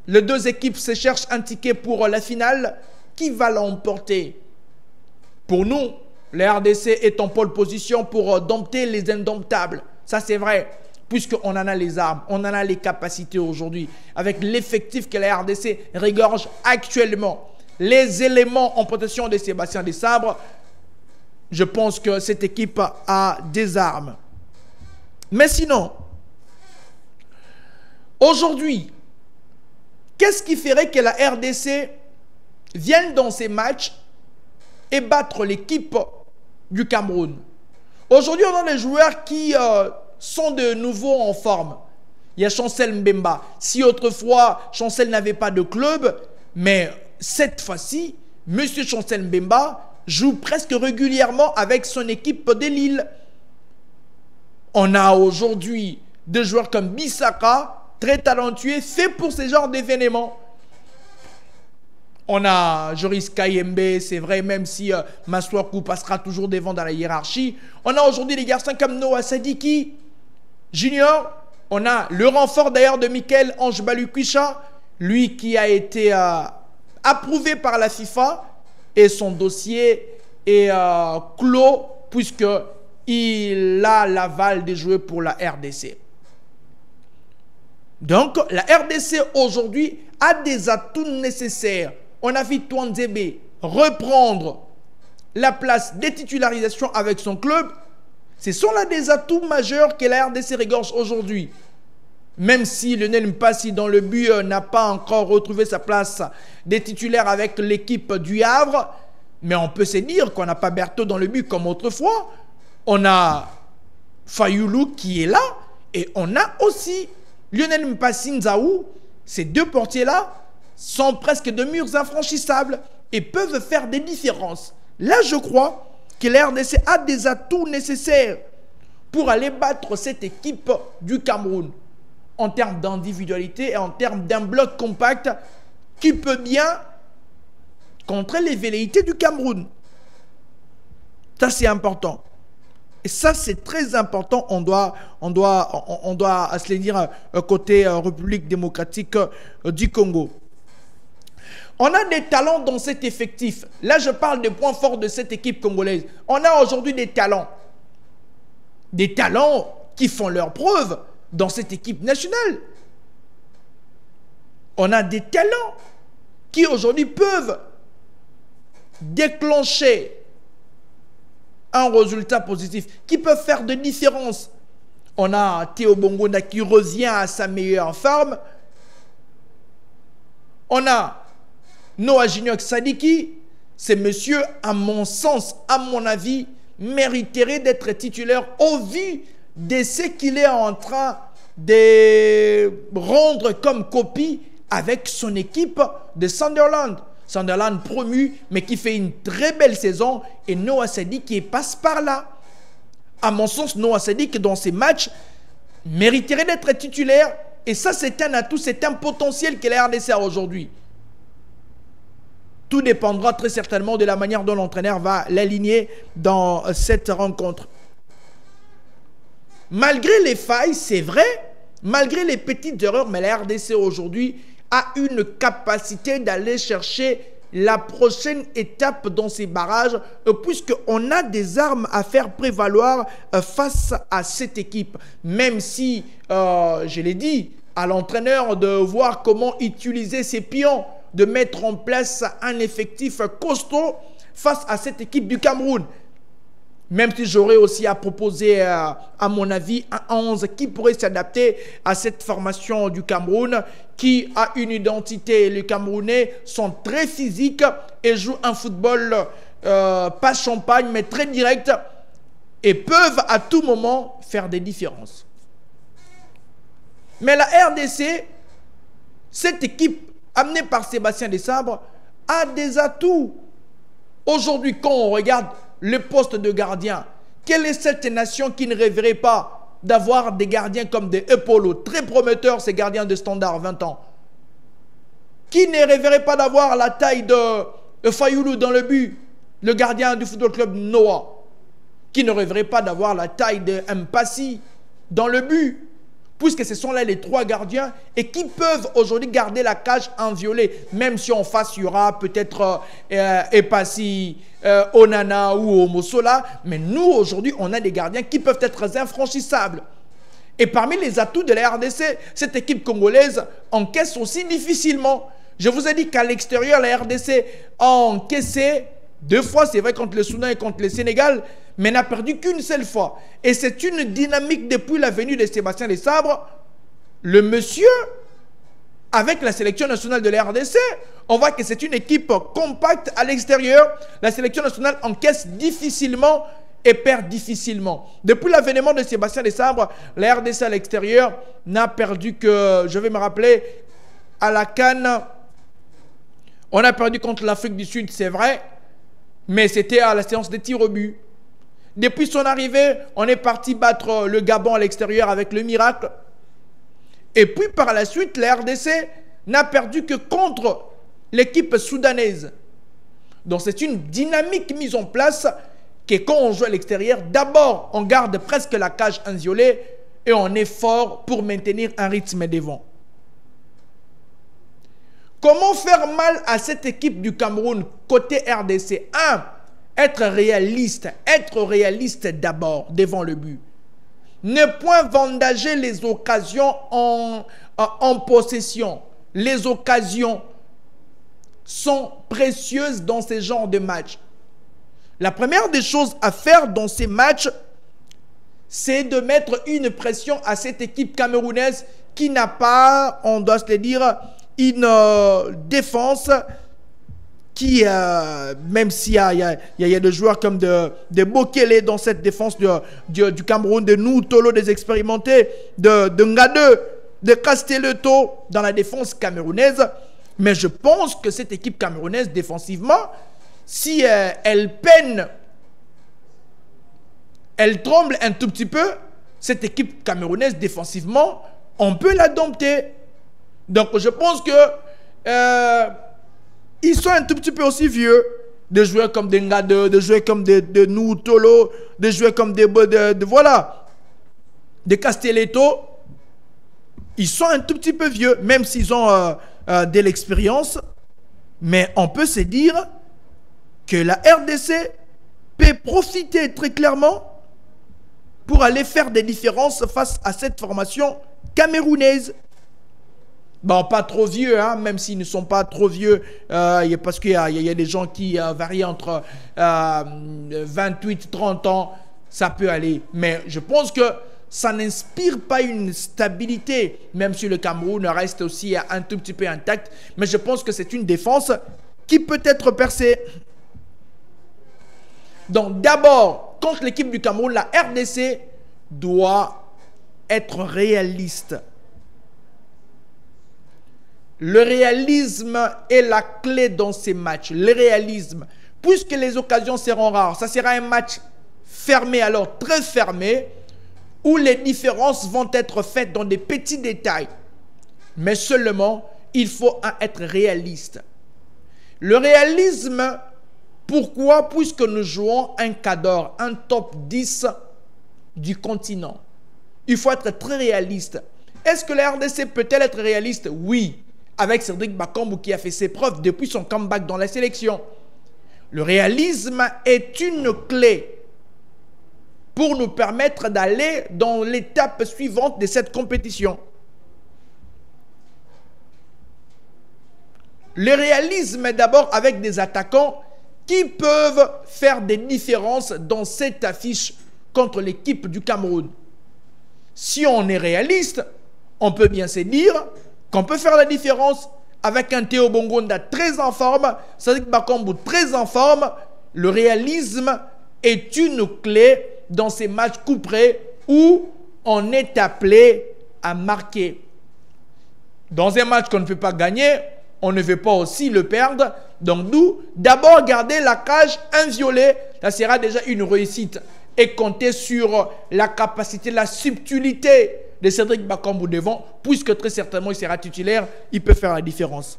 Les deux équipes se cherchent un ticket pour la finale. Qui va l'emporter? Pour nous, le RDC est en pole position pour dompter les indomptables. Ça, c'est vrai, puisqu'on en a les armes, on en a les capacités aujourd'hui. Avec l'effectif que la RDC regorge actuellement, les éléments en possession de Sébastien Desabre, je pense que cette équipe a des armes. Mais sinon, aujourd'hui, qu'est-ce qui ferait que la RDC vienne dans ces matchs et battre l'équipe du Cameroun? Aujourd'hui, on a des joueurs qui sont de nouveau en forme. Il y a Chancel Mbemba. Si autrefois, Chancel n'avait pas de club, mais cette fois-ci, M. Chancel Mbemba joue presque régulièrement avec son équipe de Lille. On a aujourd'hui des joueurs comme Bissaka très talentueux, fait pour ce genre d'événements. On a Joris Kayembe, c'est vrai, même si Masuaku passera toujours devant dans la hiérarchie. On a aujourd'hui des garçons comme Noah Sadiki Junior. On a le renfort d'ailleurs de Michael Ange Baluquisha, lui qui a été approuvé par la FIFA et son dossier est clos puisqu'il a l'aval de jouer pour la RDC. Donc la RDC aujourd'hui a des atouts nécessaires. On a vu Touanzebe reprendre la place des titularisations avec son club. Ce sont là des atouts majeurs que la RDC regorge aujourd'hui. Même si Lionel Mpassi dans le but n'a pas encore retrouvé sa place des titulaires avec l'équipe du Havre, mais on peut se dire qu'on n'a pas Berthaud dans le but comme autrefois. On a Fayoulou qui est là et on a aussi Lionel Mpassi Nzaou. Ces deux portiers-là sont presque de murs infranchissables et peuvent faire des différences. Là, je crois que la RDC a des atouts nécessaires pour aller battre cette équipe du Cameroun en termes d'individualité et en termes d'un bloc compact qui peut bien contrer les velléités du Cameroun. Ça, c'est important. Et ça, c'est très important. On doit se le dire côté République démocratique du Congo. On a des talents dans cet effectif. Là, je parle des points forts de cette équipe congolaise. On a aujourd'hui des talents. Des talents qui font leurs preuves dans cette équipe nationale. On a des talents qui aujourd'hui peuvent déclencher un résultat positif, qui peuvent faire de différence. On a Théo Bongonda qui revient à sa meilleure forme. On a Noah Junior Sadiki, c'est monsieur, à mon sens, à mon avis, mériterait d'être titulaire au vu de ce qu'il est en train de rendre comme copie avec son équipe de Sunderland. Sunderland promu, mais qui fait une très belle saison, et Noah Sadiki qui passe par là. À mon sens, Noah Sadiki, dans ces matchs, mériterait d'être titulaire, et ça, c'est un atout, c'est un potentiel que la RDC a aujourd'hui. Tout dépendra très certainement de la manière dont l'entraîneur va l'aligner dans cette rencontre. Malgré les failles, c'est vrai, malgré les petites erreurs, mais la RDC aujourd'hui a une capacité d'aller chercher la prochaine étape dans ces barrages, puisqu'on a des armes à faire prévaloir face à cette équipe. Même si, je l'ai dit, à l'entraîneur de voir comment utiliser ses pions, de mettre en place un effectif costaud face à cette équipe du Cameroun. Même si j'aurais aussi à proposer, à mon avis, un 11 qui pourrait s'adapter à cette formation du Cameroun, qui a une identité. Les Camerounais sont très physiques et jouent un football pas champagne, mais très direct, et peuvent à tout moment faire des différences. Mais la RDC, cette équipe amenée par Sébastien Desabre, a des atouts. Aujourd'hui, quand on regarde le poste de gardien, quelle est cette nation qui ne rêverait pas d'avoir des gardiens comme des Epolo, très prometteurs, ces gardiens de Standard, 20 ans? Qui ne rêverait pas d'avoir la taille de Fayoulou dans le but, le gardien du football club Noah? Qui ne rêverait pas d'avoir la taille de Mpassi dans le but? Puisque ce sont là les trois gardiens et qui peuvent aujourd'hui garder la cage inviolée, même si en face il y aura peut-être Epassi, Onana ou Omosola, mais nous aujourd'hui on a des gardiens qui peuvent être infranchissables. Et parmi les atouts de la RDC, cette équipe congolaise encaisse aussi difficilement. Je vous ai dit qu'à l'extérieur, la RDC a encaissé 2 fois, c'est vrai, contre le Soudan et contre le Sénégal, mais n'a perdu qu'une seule fois. Et c'est une dynamique depuis la venue de Sébastien Desabre. Le monsieur, avec la sélection nationale de la RDC, on voit que c'est une équipe compacte à l'extérieur. La sélection nationale encaisse difficilement et perd difficilement. Depuis l'avènement de Sébastien Desabre, la RDC à l'extérieur n'a perdu que, je vais me rappeler, à la CAN, on a perdu contre l'Afrique du Sud, c'est vrai, mais c'était à la séance des tirs au but. Depuis son arrivée, on est parti battre le Gabon à l'extérieur avec le miracle. Et puis par la suite, la RDC n'a perdu que contre l'équipe soudanaise. Donc c'est une dynamique mise en place que quand on joue à l'extérieur, d'abord on garde presque la cage inviolée et on est fort pour maintenir un rythme devant. Comment faire mal à cette équipe du Cameroun côté RDC? 1. Être réaliste d'abord devant le but. Ne point vendager les occasions en possession. Les occasions sont précieuses dans ce genre de matchs. La première des choses à faire dans ces matchs, c'est de mettre une pression à cette équipe camerounaise qui n'a pas, on doit se le dire, une défense qui, même s'il y a des joueurs comme de Bokele dans cette défense du Cameroun, de Noutolo, des expérimentés, de Ngade, de Castelletto dans la défense camerounaise. Mais je pense que cette équipe camerounaise, défensivement, si elle peine, elle tremble un tout petit peu, cette équipe camerounaise, défensivement, on peut la dompter. Donc je pense que ils sont un tout petit peu aussi vieux. De joueurs comme des Ngade, de joueurs comme de Noutolo, de joueurs comme voilà, de Castelletto. Ils sont un tout petit peu vieux, même s'ils ont de l'expérience. Mais on peut se dire que la RDC peut profiter très clairement pour aller faire des différences face à cette formation camerounaise. Bon, pas trop vieux, hein, même s'ils ne sont pas trop vieux, parce qu'il y a des gens qui varient entre 28 30 ans, ça peut aller. Mais je pense que ça n'inspire pas une stabilité, même si le Cameroun reste aussi un tout petit peu intact. Mais je pense que c'est une défense qui peut être percée. Donc d'abord, contre l'équipe du Cameroun, la RDC doit être réaliste. Le réalisme est la clé dans ces matchs. Le réalisme. Puisque les occasions seront rares, ça sera un match fermé, alors très fermé, où les différences vont être faites dans des petits détails. Mais seulement, il faut être réaliste. Le réalisme, pourquoi? Puisque nous jouons un cadre, un top 10 du continent. Il faut être très réaliste. Est-ce que la RDC peut-elle être réaliste? Oui. Avec Cédric Bakambu qui a fait ses preuves depuis son comeback dans la sélection. Le réalisme est une clé pour nous permettre d'aller dans l'étape suivante de cette compétition. Le réalisme est d'abord avec des attaquants qui peuvent faire des différences dans cette affiche contre l'équipe du Cameroun. Si on est réaliste, on peut bien se dire qu'on peut faire la différence avec un Théo Bongonda très en forme, Cédric Bakambu très en forme. Le réalisme est une clé dans ces matchs couperés où on est appelé à marquer. Dans un match qu'on ne peut pas gagner, on ne veut pas aussi le perdre. Donc nous, d'abord garder la cage inviolée, ça sera déjà une réussite. Et compter sur la capacité, la subtilité de Cédric Bakambu devant, puisque très certainement il sera titulaire, il peut faire la différence.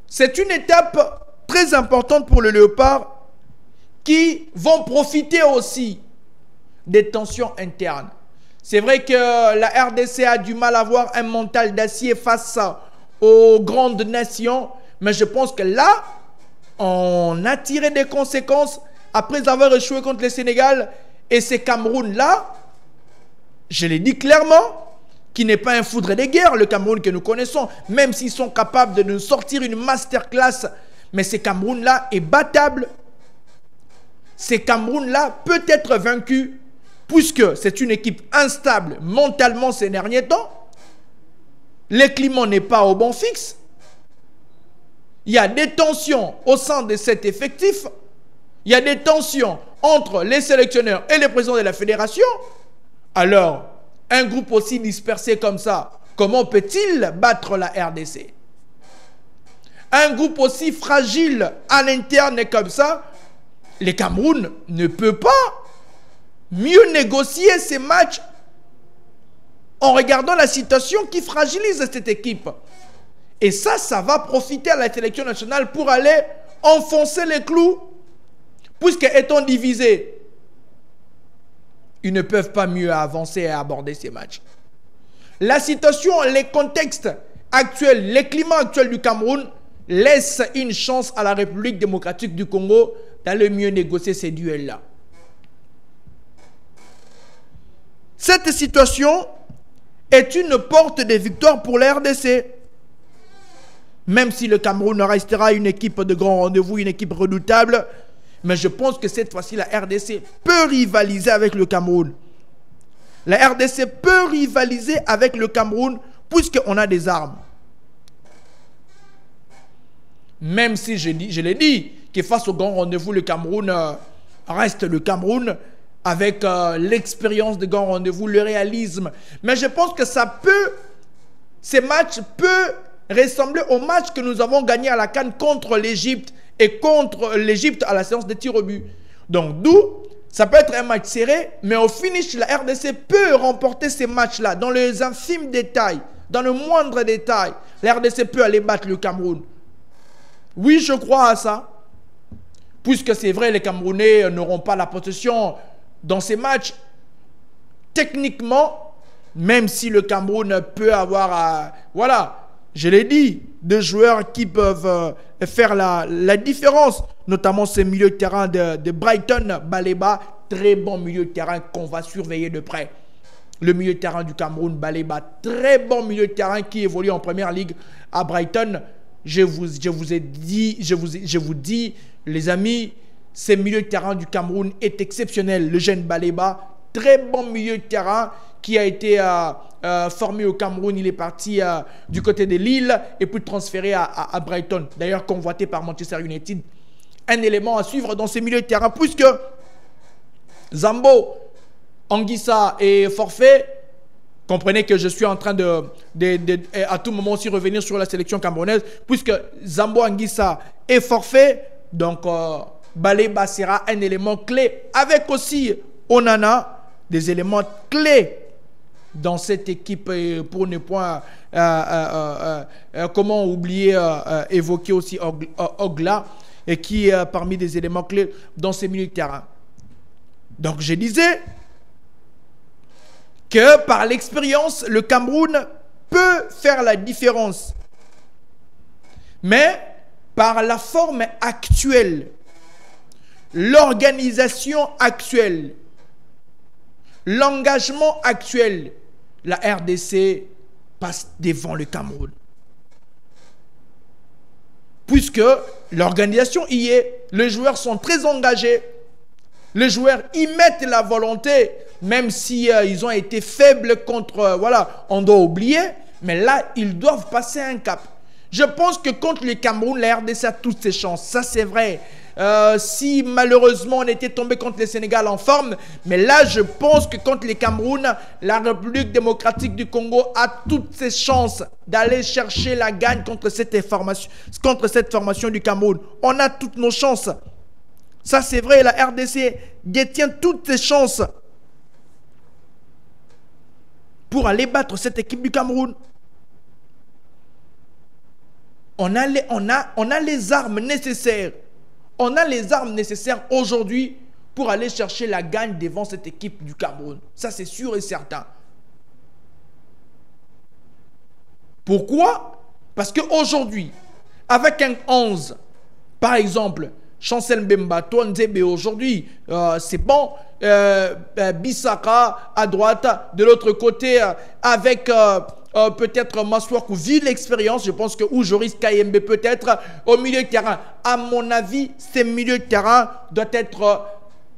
C'est une étape très importante pour le Léopard qui vont profiter aussi des tensions internes. C'est vrai que la RDC a du mal à avoir un mental d'acier face aux grandes nations, mais je pense que là, on a tiré des conséquences après avoir échoué contre le Sénégal. Et ces Cameroun-là, je l'ai dit clairement, qui n'est pas un foudre de guerre, le Cameroun que nous connaissons, même s'ils sont capables de nous sortir une masterclass, mais ces Cameroun-là est battable. Ces Cameroun-là peut être vaincu, puisque c'est une équipe instable mentalement ces derniers temps. Le climat n'est pas au bon fixe. Il y a des tensions au sein de cet effectif. Il y a des tensions entre les sélectionneurs et les présidents de la fédération. Alors, un groupe aussi dispersé comme ça, comment peut-il battre la RDC? Un groupe aussi fragile à l'interne comme ça, le Cameroun ne peut pas mieux négocier ces matchs en regardant la situation qui fragilise cette équipe. Et ça va profiter à la sélection nationale pour aller enfoncer les clous. Puisque étant divisés, ils ne peuvent pas mieux avancer et aborder ces matchs. La situation, les contextes actuels, les climats actuels du Cameroun laissent une chance à la République démocratique du Congo d'aller mieux négocier ces duels-là. Cette situation est une porte de victoire pour la RDC. Même si le Cameroun restera une équipe de grand rendez-vous, une équipe redoutable, mais je pense que cette fois-ci, la RDC peut rivaliser avec le Cameroun. La RDC peut rivaliser avec le Cameroun puisqu'on a des armes. Même si je l'ai dit, que face au grand rendez-vous, le Cameroun reste le Cameroun avec l'expérience de grand rendez-vous, le réalisme. Mais je pense que ces matchs peuvent ressembler au match que nous avons gagné à la CAN contre l'Égypte et contre l'Égypte à la séance de tir au but. Donc d'où, ça peut être un match serré, mais au finish, la RDC peut remporter ces matchs-là dans les infimes détails, dans le moindre détail. La RDC peut aller battre le Cameroun. Oui, je crois à ça. Puisque c'est vrai, les Camerounais n'auront pas la possession dans ces matchs. Techniquement, même si le Cameroun peut avoir, voilà, je l'ai dit, deux joueurs qui peuvent faire la différence, notamment ce milieu de terrain de Brighton, Baleba, très bon milieu de terrain qu'on va surveiller de près. Le milieu de terrain du Cameroun, Baleba, très bon milieu de terrain qui évolue en première ligue à Brighton. Je vous dis, les amis, ce milieu de terrain du Cameroun est exceptionnel. Le jeune Baleba, très bon milieu de terrain qui a été formé au Cameroun. Il est parti du côté de Lille et puis transféré à Brighton. D'ailleurs, convoité par Manchester United. Un élément à suivre dans ces milieux de terrain, puisque Zambo Anguissa est forfait. Comprenez que je suis en train de à tout moment aussi revenir sur la sélection camerounaise, puisque Zambo Anguissa est forfait. Donc, Baleba sera un élément clé, avec aussi Onana, des éléments clés dans cette équipe, pour ne point comment oublier évoquer aussi Ogla, et qui est parmi des éléments clés dans ces milieux de terrain. Donc je disais que par l'expérience, le Cameroun peut faire la différence. Mais par la forme actuelle, l'organisation actuelle, l'engagement actuel, la RDC passe devant le Cameroun. Puisque l'organisation y est, les joueurs sont très engagés, les joueurs y mettent la volonté, même si ils ont été faibles contre, voilà, on doit oublier, mais là, ils doivent passer un cap. Je pense que contre le Cameroun, la RDC a toutes ses chances, ça c'est vrai. Si malheureusement on était tombé contre le Sénégal en forme, mais là je pense que contre le Cameroun, la République démocratique du Congo a toutes ses chances d'aller chercher la gagne contre cette formation du Cameroun. On a toutes nos chances. Ça c'est vrai, la RDC détient toutes ses chances pour aller battre cette équipe du Cameroun. On a les armes nécessaires. On a les armes nécessaires aujourd'hui pour aller chercher la gagne devant cette équipe du Cameroun. Ça, c'est sûr et certain. Pourquoi? Parce qu'aujourd'hui, avec un 11, par exemple, Chancel Mbemba, Touanzebe aujourd'hui, c'est bon. Bissaka à droite, de l'autre côté, avec peut-être Maswaku, vu l'expérience, je pense que ou Joris Kayembe peut-être au milieu de terrain. À mon avis, ce milieu de terrain doit être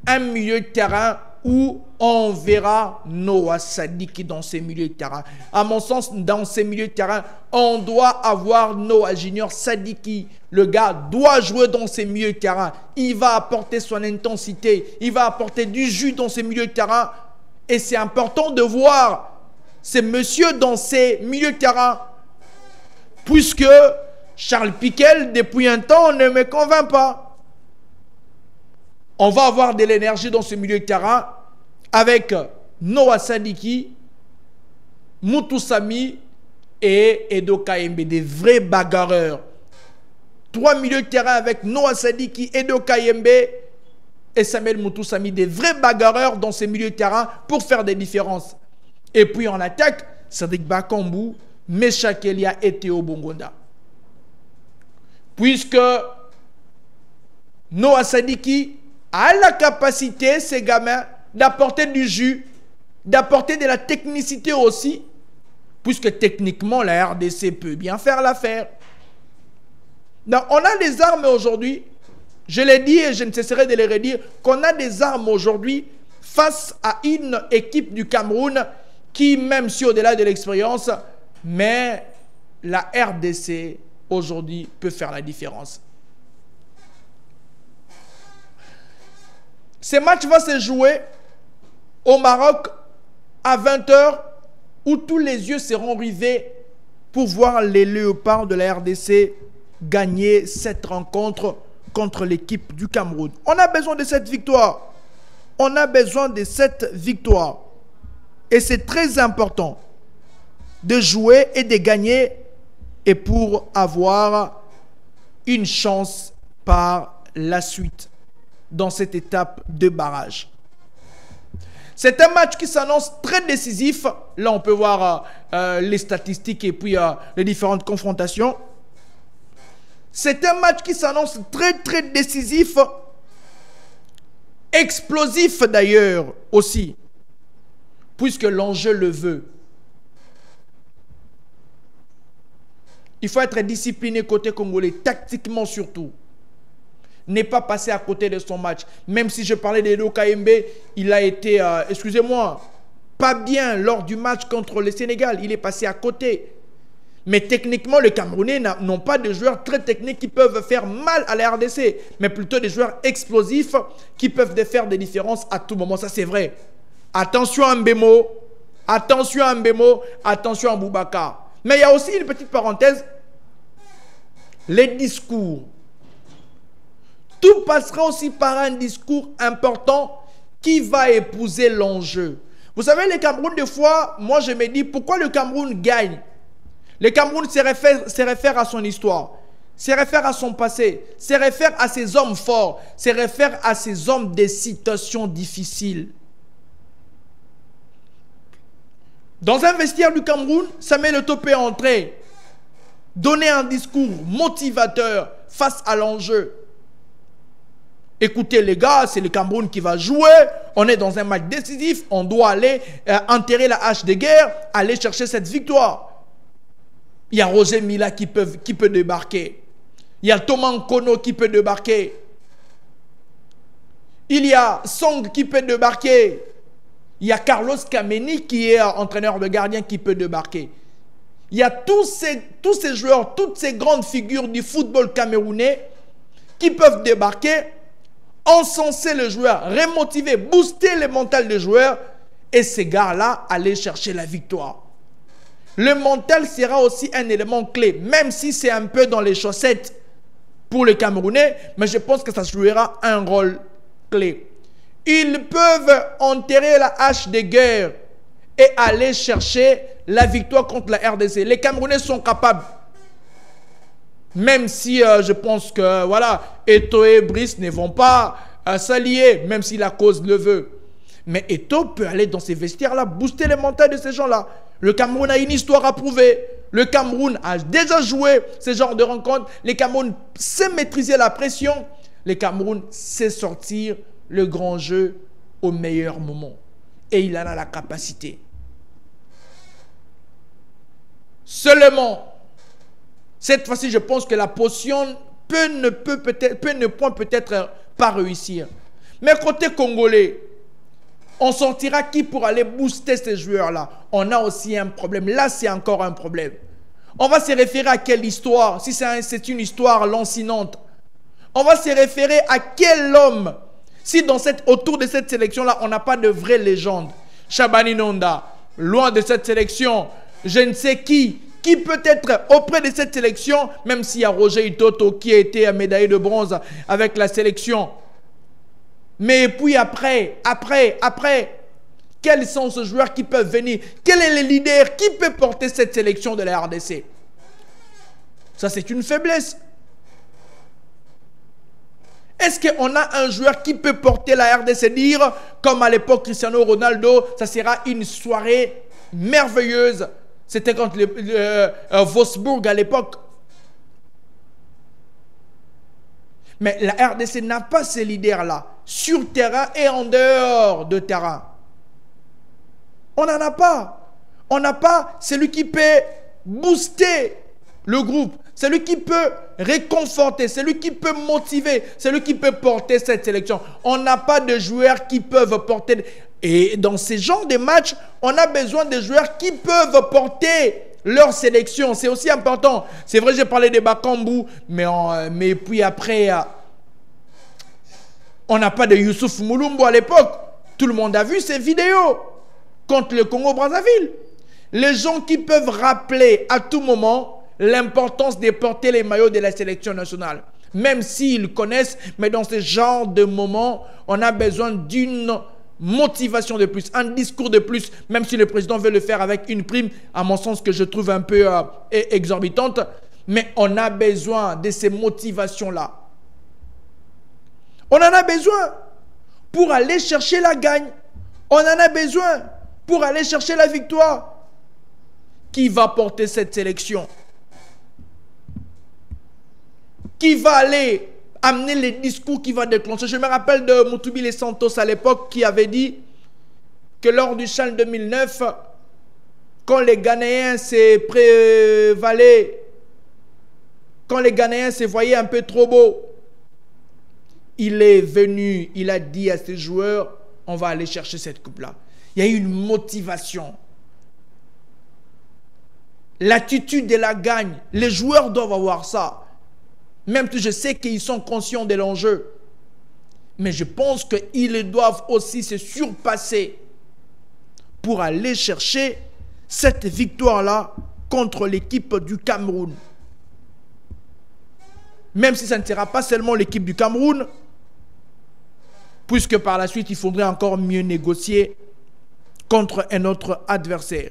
un milieu de terrain où on verra Noah Sadiki dans ces milieux de terrain. À mon sens, dans ces milieux de terrain, on doit avoir Noah Junior Sadiki. Le gars doit jouer dans ces milieux de terrain. Il va apporter son intensité. Il va apporter du jus dans ces milieux de terrain. Et c'est important de voir ces messieurs dans ces milieux de terrain. Puisque Charles Piquel, depuis un temps, ne me convainc pas. On va avoir de l'énergie dans ce milieu de terrain avec Noah Sadiki, Moutou Sami et Edo Kayembe, des vrais bagarreurs. 3 milieux de terrain avec Noah Sadiki, Edo Kayembe et Samuel Moutou Sami, des vrais bagarreurs dans ces milieux de terrain pour faire des différences. Et puis en attaque, Cédric Bakambu, Meshak Elia et Théo Bongonda. Puisque Noah Sadiki a la capacité, ces gamins, d'apporter du jus, d'apporter de la technicité aussi, puisque techniquement, la RDC peut bien faire l'affaire. On a des armes aujourd'hui, je l'ai dit et je ne cesserai de le redire, qu'on a des armes aujourd'hui face à une équipe du Cameroun qui, même si au-delà de l'expérience, mais la RDC aujourd'hui peut faire la différence. Ce match va se jouer au Maroc à 20 h, où tous les yeux seront rivés pour voir les Léopards de la RDC gagner cette rencontre contre l'équipe du Cameroun. On a besoin de cette victoire. On a besoin de cette victoire. Et c'est très important de jouer et de gagner et pour avoir une chance par la suite dans cette étape de barrage. C'est un match qui s'annonce très décisif. Là, on peut voir les statistiques et puis les différentes confrontations. C'est un match qui s'annonce très décisif, explosif d'ailleurs aussi, puisque l'enjeu le veut. Il faut être discipliné côté congolais, tactiquement surtout. N'est pas passé à côté de son match. Même si je parlais d'Edo Kayembe, il a été, excusez-moi, pas bien lors du match contre le Sénégal. Il est passé à côté. Mais techniquement, les Camerounais n'ont pas de joueurs très techniques qui peuvent faire mal à la RDC, mais plutôt des joueurs explosifs qui peuvent faire des différences à tout moment. Ça, c'est vrai. Attention à Mbemo, attention à Mbemo, attention à Boubacar. Mais il y a aussi une petite parenthèse. Les discours. Tout passera aussi par un discours important qui va épouser l'enjeu. Vous savez, les Cameroun, des fois, moi je me dis, pourquoi le Cameroun gagne? Le Cameroun se réfère à son histoire, se réfère à son passé, se réfère à ses hommes forts, se réfère à ses hommes des situations difficiles. Dans un vestiaire du Cameroun, Samuel Eto'o peut entrer, donner un discours motivateur face à l'enjeu. Écoutez les gars, c'est le Cameroun qui va jouer, on est dans un match décisif, on doit aller enterrer la hache de guerre, aller chercher cette victoire. Il y a Roger Mila qui peut débarquer. Il y a Thomas Nkono qui peut débarquer. Il y a Song qui peut débarquer. Il y a Carlos Kameni qui est entraîneur de gardien qui peut débarquer. Il y a tous ces joueurs, toutes ces grandes figures du football camerounais qui peuvent débarquer, encenser le joueur, remotiver, booster le mental des joueurs et ces gars-là aller chercher la victoire. Le mental sera aussi un élément clé, même si c'est un peu dans les chaussettes pour les Camerounais, mais je pense que ça jouera un rôle clé. Ils peuvent enterrer la hache de guerre et aller chercher la victoire contre la RDC. Les Camerounais sont capables. Même si je pense que voilà, Eto'o et Brice ne vont pas s'allier, même si la cause le veut. Mais Eto'o peut aller dans ces vestiaires-là, booster le mental de ces gens-là. Le Cameroun a une histoire à prouver. Le Cameroun a déjà joué ce genre de rencontre. Le Cameroun sait maîtriser la pression. Le Cameroun sait sortir le grand jeu au meilleur moment. Et il en a la capacité. Seulement, cette fois-ci, je pense que la potion ne point peut-être pas réussir. Mais côté congolais, on sortira qui pour aller booster ces joueurs-là? On a aussi un problème. Là, c'est encore un problème. On va se référer à quelle histoire? Si c'est une histoire lancinante, on va se référer à quel homme? Si autour de cette sélection-là, on n'a pas de vraie légende. Chabani Nonda, loin de cette sélection, je ne sais qui peut être auprès de cette sélection, même s'il y a Roger Itoto qui a été médaillé de bronze avec la sélection. Mais puis après, Quels sont ces joueurs qui peuvent venir? Quel est le leader qui peut porter cette sélection de la RDC? Ça, c'est une faiblesse. Est-ce qu'on a un joueur qui peut porter la RDC, dire, comme à l'époque Cristiano Ronaldo, ça sera une soirée merveilleuse? C'était contre Wolfsburg à l'époque. Mais la RDC n'a pas ces leaders-là, sur terrain et en dehors de terrain. On n'en a pas. On n'a pas celui qui peut booster le groupe, celui qui peut réconforter, celui qui peut motiver, celui qui peut porter cette sélection. On n'a pas de joueurs qui peuvent porter. Et dans ces genres de matchs, on a besoin de joueurs qui peuvent porter leur sélection. C'est aussi important. C'est vrai, j'ai parlé de Bakambu, mais puis après, on n'a pas de Youssouf Moulumbo à l'époque. Tout le monde a vu ces vidéos contre le Congo-Brazzaville. Les gens qui peuvent rappeler à tout moment l'importance de porter les maillots de la sélection nationale. Même s'ils connaissent, mais dans ce genre de moments, on a besoin d'une motivation de plus, un discours de plus, même si le président veut le faire avec une prime, à mon sens que je trouve un peu exorbitante, mais on a besoin de ces motivations-là. On en a besoin pour aller chercher la gagne. On en a besoin pour aller chercher la victoire. Qui va porter cette sélection? Qui va aller amener les discours qui va déclencher? Je me rappelle de Mutubile Santos à l'époque qui avait dit que lors du CHAN 2009, quand les Ghanéens se prévalaient, quand les Ghanéens se voyaient un peu trop beaux, il est venu, il a dit à ses joueurs, on va aller chercher cette coupe-là. Il y a eu une motivation. L'attitude de la gagne. Les joueurs doivent avoir ça. Même si je sais qu'ils sont conscients de l'enjeu. Mais je pense qu'ils doivent aussi se surpasser pour aller chercher cette victoire-là contre l'équipe du Cameroun. Même si ça ne sera pas seulement l'équipe du Cameroun, puisque par la suite, il faudrait encore mieux négocier contre un autre adversaire.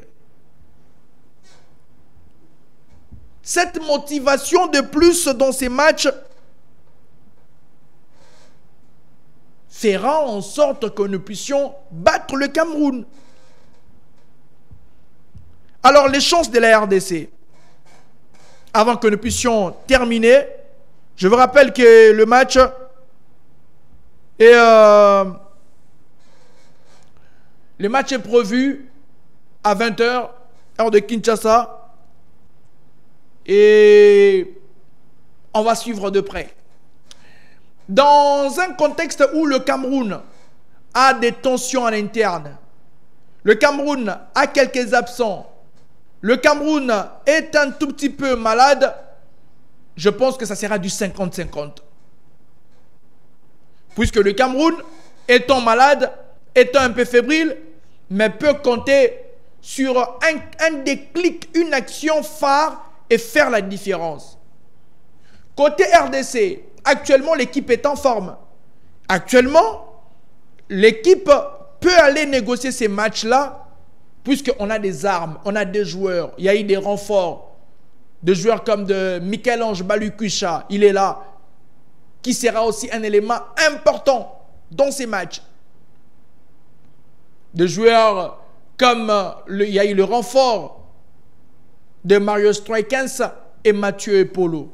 Cette motivation de plus dans ces matchs fera en sorte que nous puissions battre le Cameroun. Alors, les chances de la RDC, avant que nous puissions terminer, je vous rappelle que le match est, prévu à 20 h, heure de Kinshasa. Et on va suivre de près. Dans un contexte où le Cameroun a des tensions en interne, le Cameroun a quelques absents, le Cameroun est un tout petit peu malade, je pense que ça sera du 50-50. Puisque le Cameroun, étant malade, étant un peu fébrile, mais peut compter sur un déclic, une action phare et faire la différence. Côté RDC, actuellement, l'équipe est en forme. Actuellement, l'équipe peut aller négocier ces matchs-là, puisqu'on a des armes, on a des joueurs, il y a eu des renforts, de joueurs comme de Michel-Ange Balukucha, il est là, qui sera aussi un élément important dans ces matchs. De joueurs comme il y a eu le renfort de Mario Stroikens et Mathieu Epolo.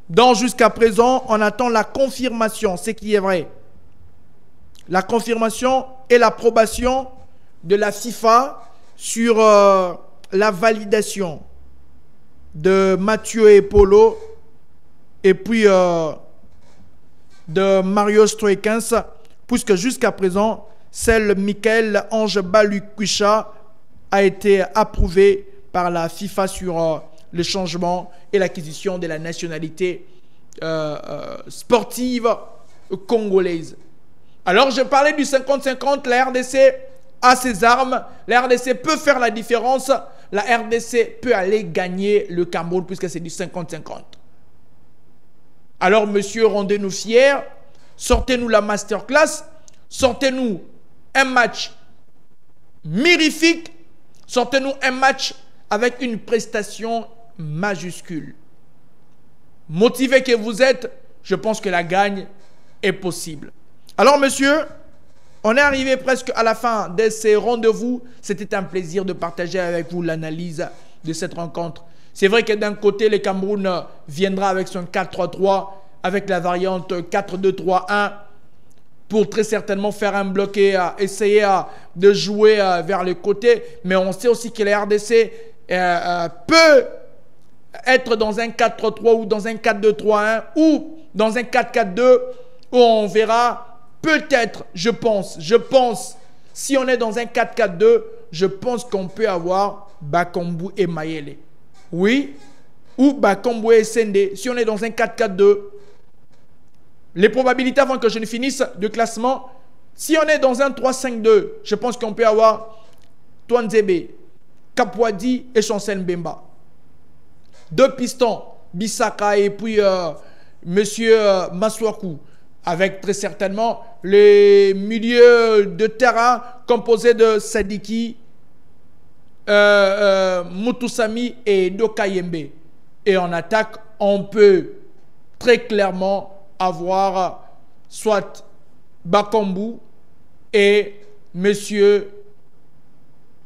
Donc jusqu'à présent, on attend la confirmation, ce qui est vrai. La confirmation et l'approbation de la FIFA sur la validation de Mathieu Epolo et puis de Mario Stroikens, puisque jusqu'à présent, celle Michel-Ange Balukucha a été approuvée par la FIFA sur le changement et l'acquisition de la nationalité sportive congolaise. Alors, je parlais du 50-50, la RDC a ses armes, la RDC peut faire la différence, la RDC peut aller gagner le Cameroun puisque c'est du 50-50. Alors, monsieur, rendez-nous fiers, sortez-nous la masterclass, sortez-nous un match mirifique. Sortez-nous un match avec une prestation majuscule. Motivé que vous êtes, je pense que la gagne est possible. Alors, monsieur, on est arrivé presque à la fin de ces rendez-vous. C'était un plaisir de partager avec vous l'analyse de cette rencontre. C'est vrai que d'un côté, le Cameroun viendra avec son 4-3-3, avec la variante 4-2-3-1, pour très certainement faire un bloc et essayer de jouer vers le côté. Mais on sait aussi que la RDC peut être dans un 4-3-3 ou dans un 4-2-3-1 ou dans un 4-4-2 où on verra peut-être, je pense, si on est dans un 4-4-2, je pense qu'on peut avoir Bakambu et Mayele. Oui, ou Bakambu et Sende. Si on est dans un 4-4-2, les probabilités avant que je ne finisse de classement, si on est dans un 3-5-2, je pense qu'on peut avoir Twanzebe, Kapwadi et Chancel Mbemba. Deux pistons, Bissaka et puis Monsieur Masuaku, avec très certainement les milieux de terrain composés de Sadiki, Mutusami et Dokayembe. Et en attaque, on peut très clairement avoir soit Bakambu et Monsieur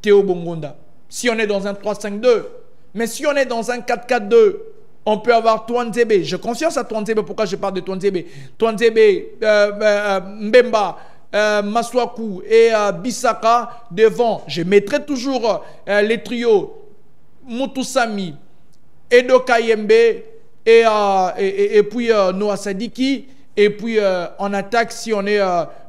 Théo Bongonda. Si on est dans un 3-5-2, mais si on est dans un 4-4-2, on peut avoir Twanzebe. Je confiance à Twanzebe. Pourquoi je parle de Twanzebe? Twanzebe, Mbemba, Masuaku et Bissaka devant. Je mettrai toujours les trios Mutusami, Edo Kayembe et puis Noah Sadiki. Et puis en attaque, si on est,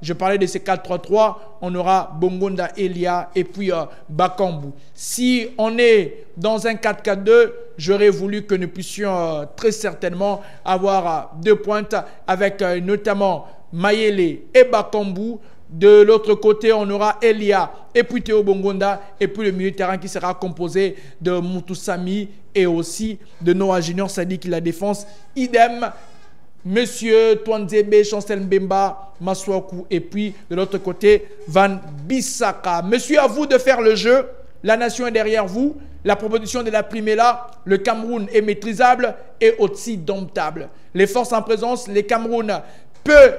je parlais de ces 4-3-3, on aura Bongonda, Elia et puis Bakambu. Si on est dans un 4-4-2, j'aurais voulu que nous puissions très certainement avoir deux pointes avec notamment Mayele et Bakambu. De l'autre côté, on aura Elia et puis Théo Bongonda et puis le milieu de terrain qui sera composé de Mutusami et aussi de Noah Junior Sadik la défense. Idem. Monsieur Twanzebe, Chancel Mbemba, Masuaku et puis de l'autre côté, Van Bissaka. Monsieur, à vous de faire le jeu. La nation est derrière vous. La proposition de la prime est là. Le Cameroun est maîtrisable et aussi domptable. Les forces en présence, le Cameroun peut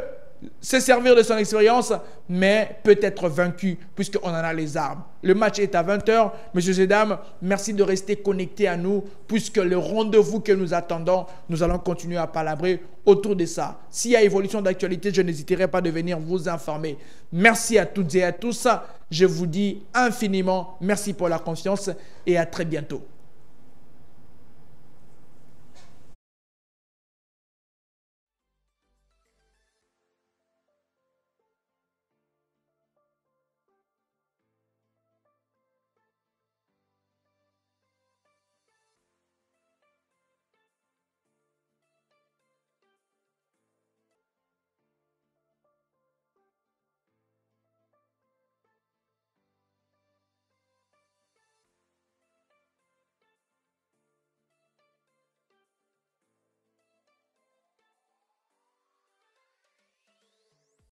se servir de son expérience, mais peut être vaincu puisqu'on en a les armes. Le match est à 20 h. Messieurs et dames, merci de rester connectés à nous puisque le rendez-vous que nous attendons, nous allons continuer à palabrer autour de ça. S'il y a évolution d'actualité, je n'hésiterai pas de venir vous informer. Merci à toutes et à tous. Je vous dis infiniment merci pour la confiance et à très bientôt.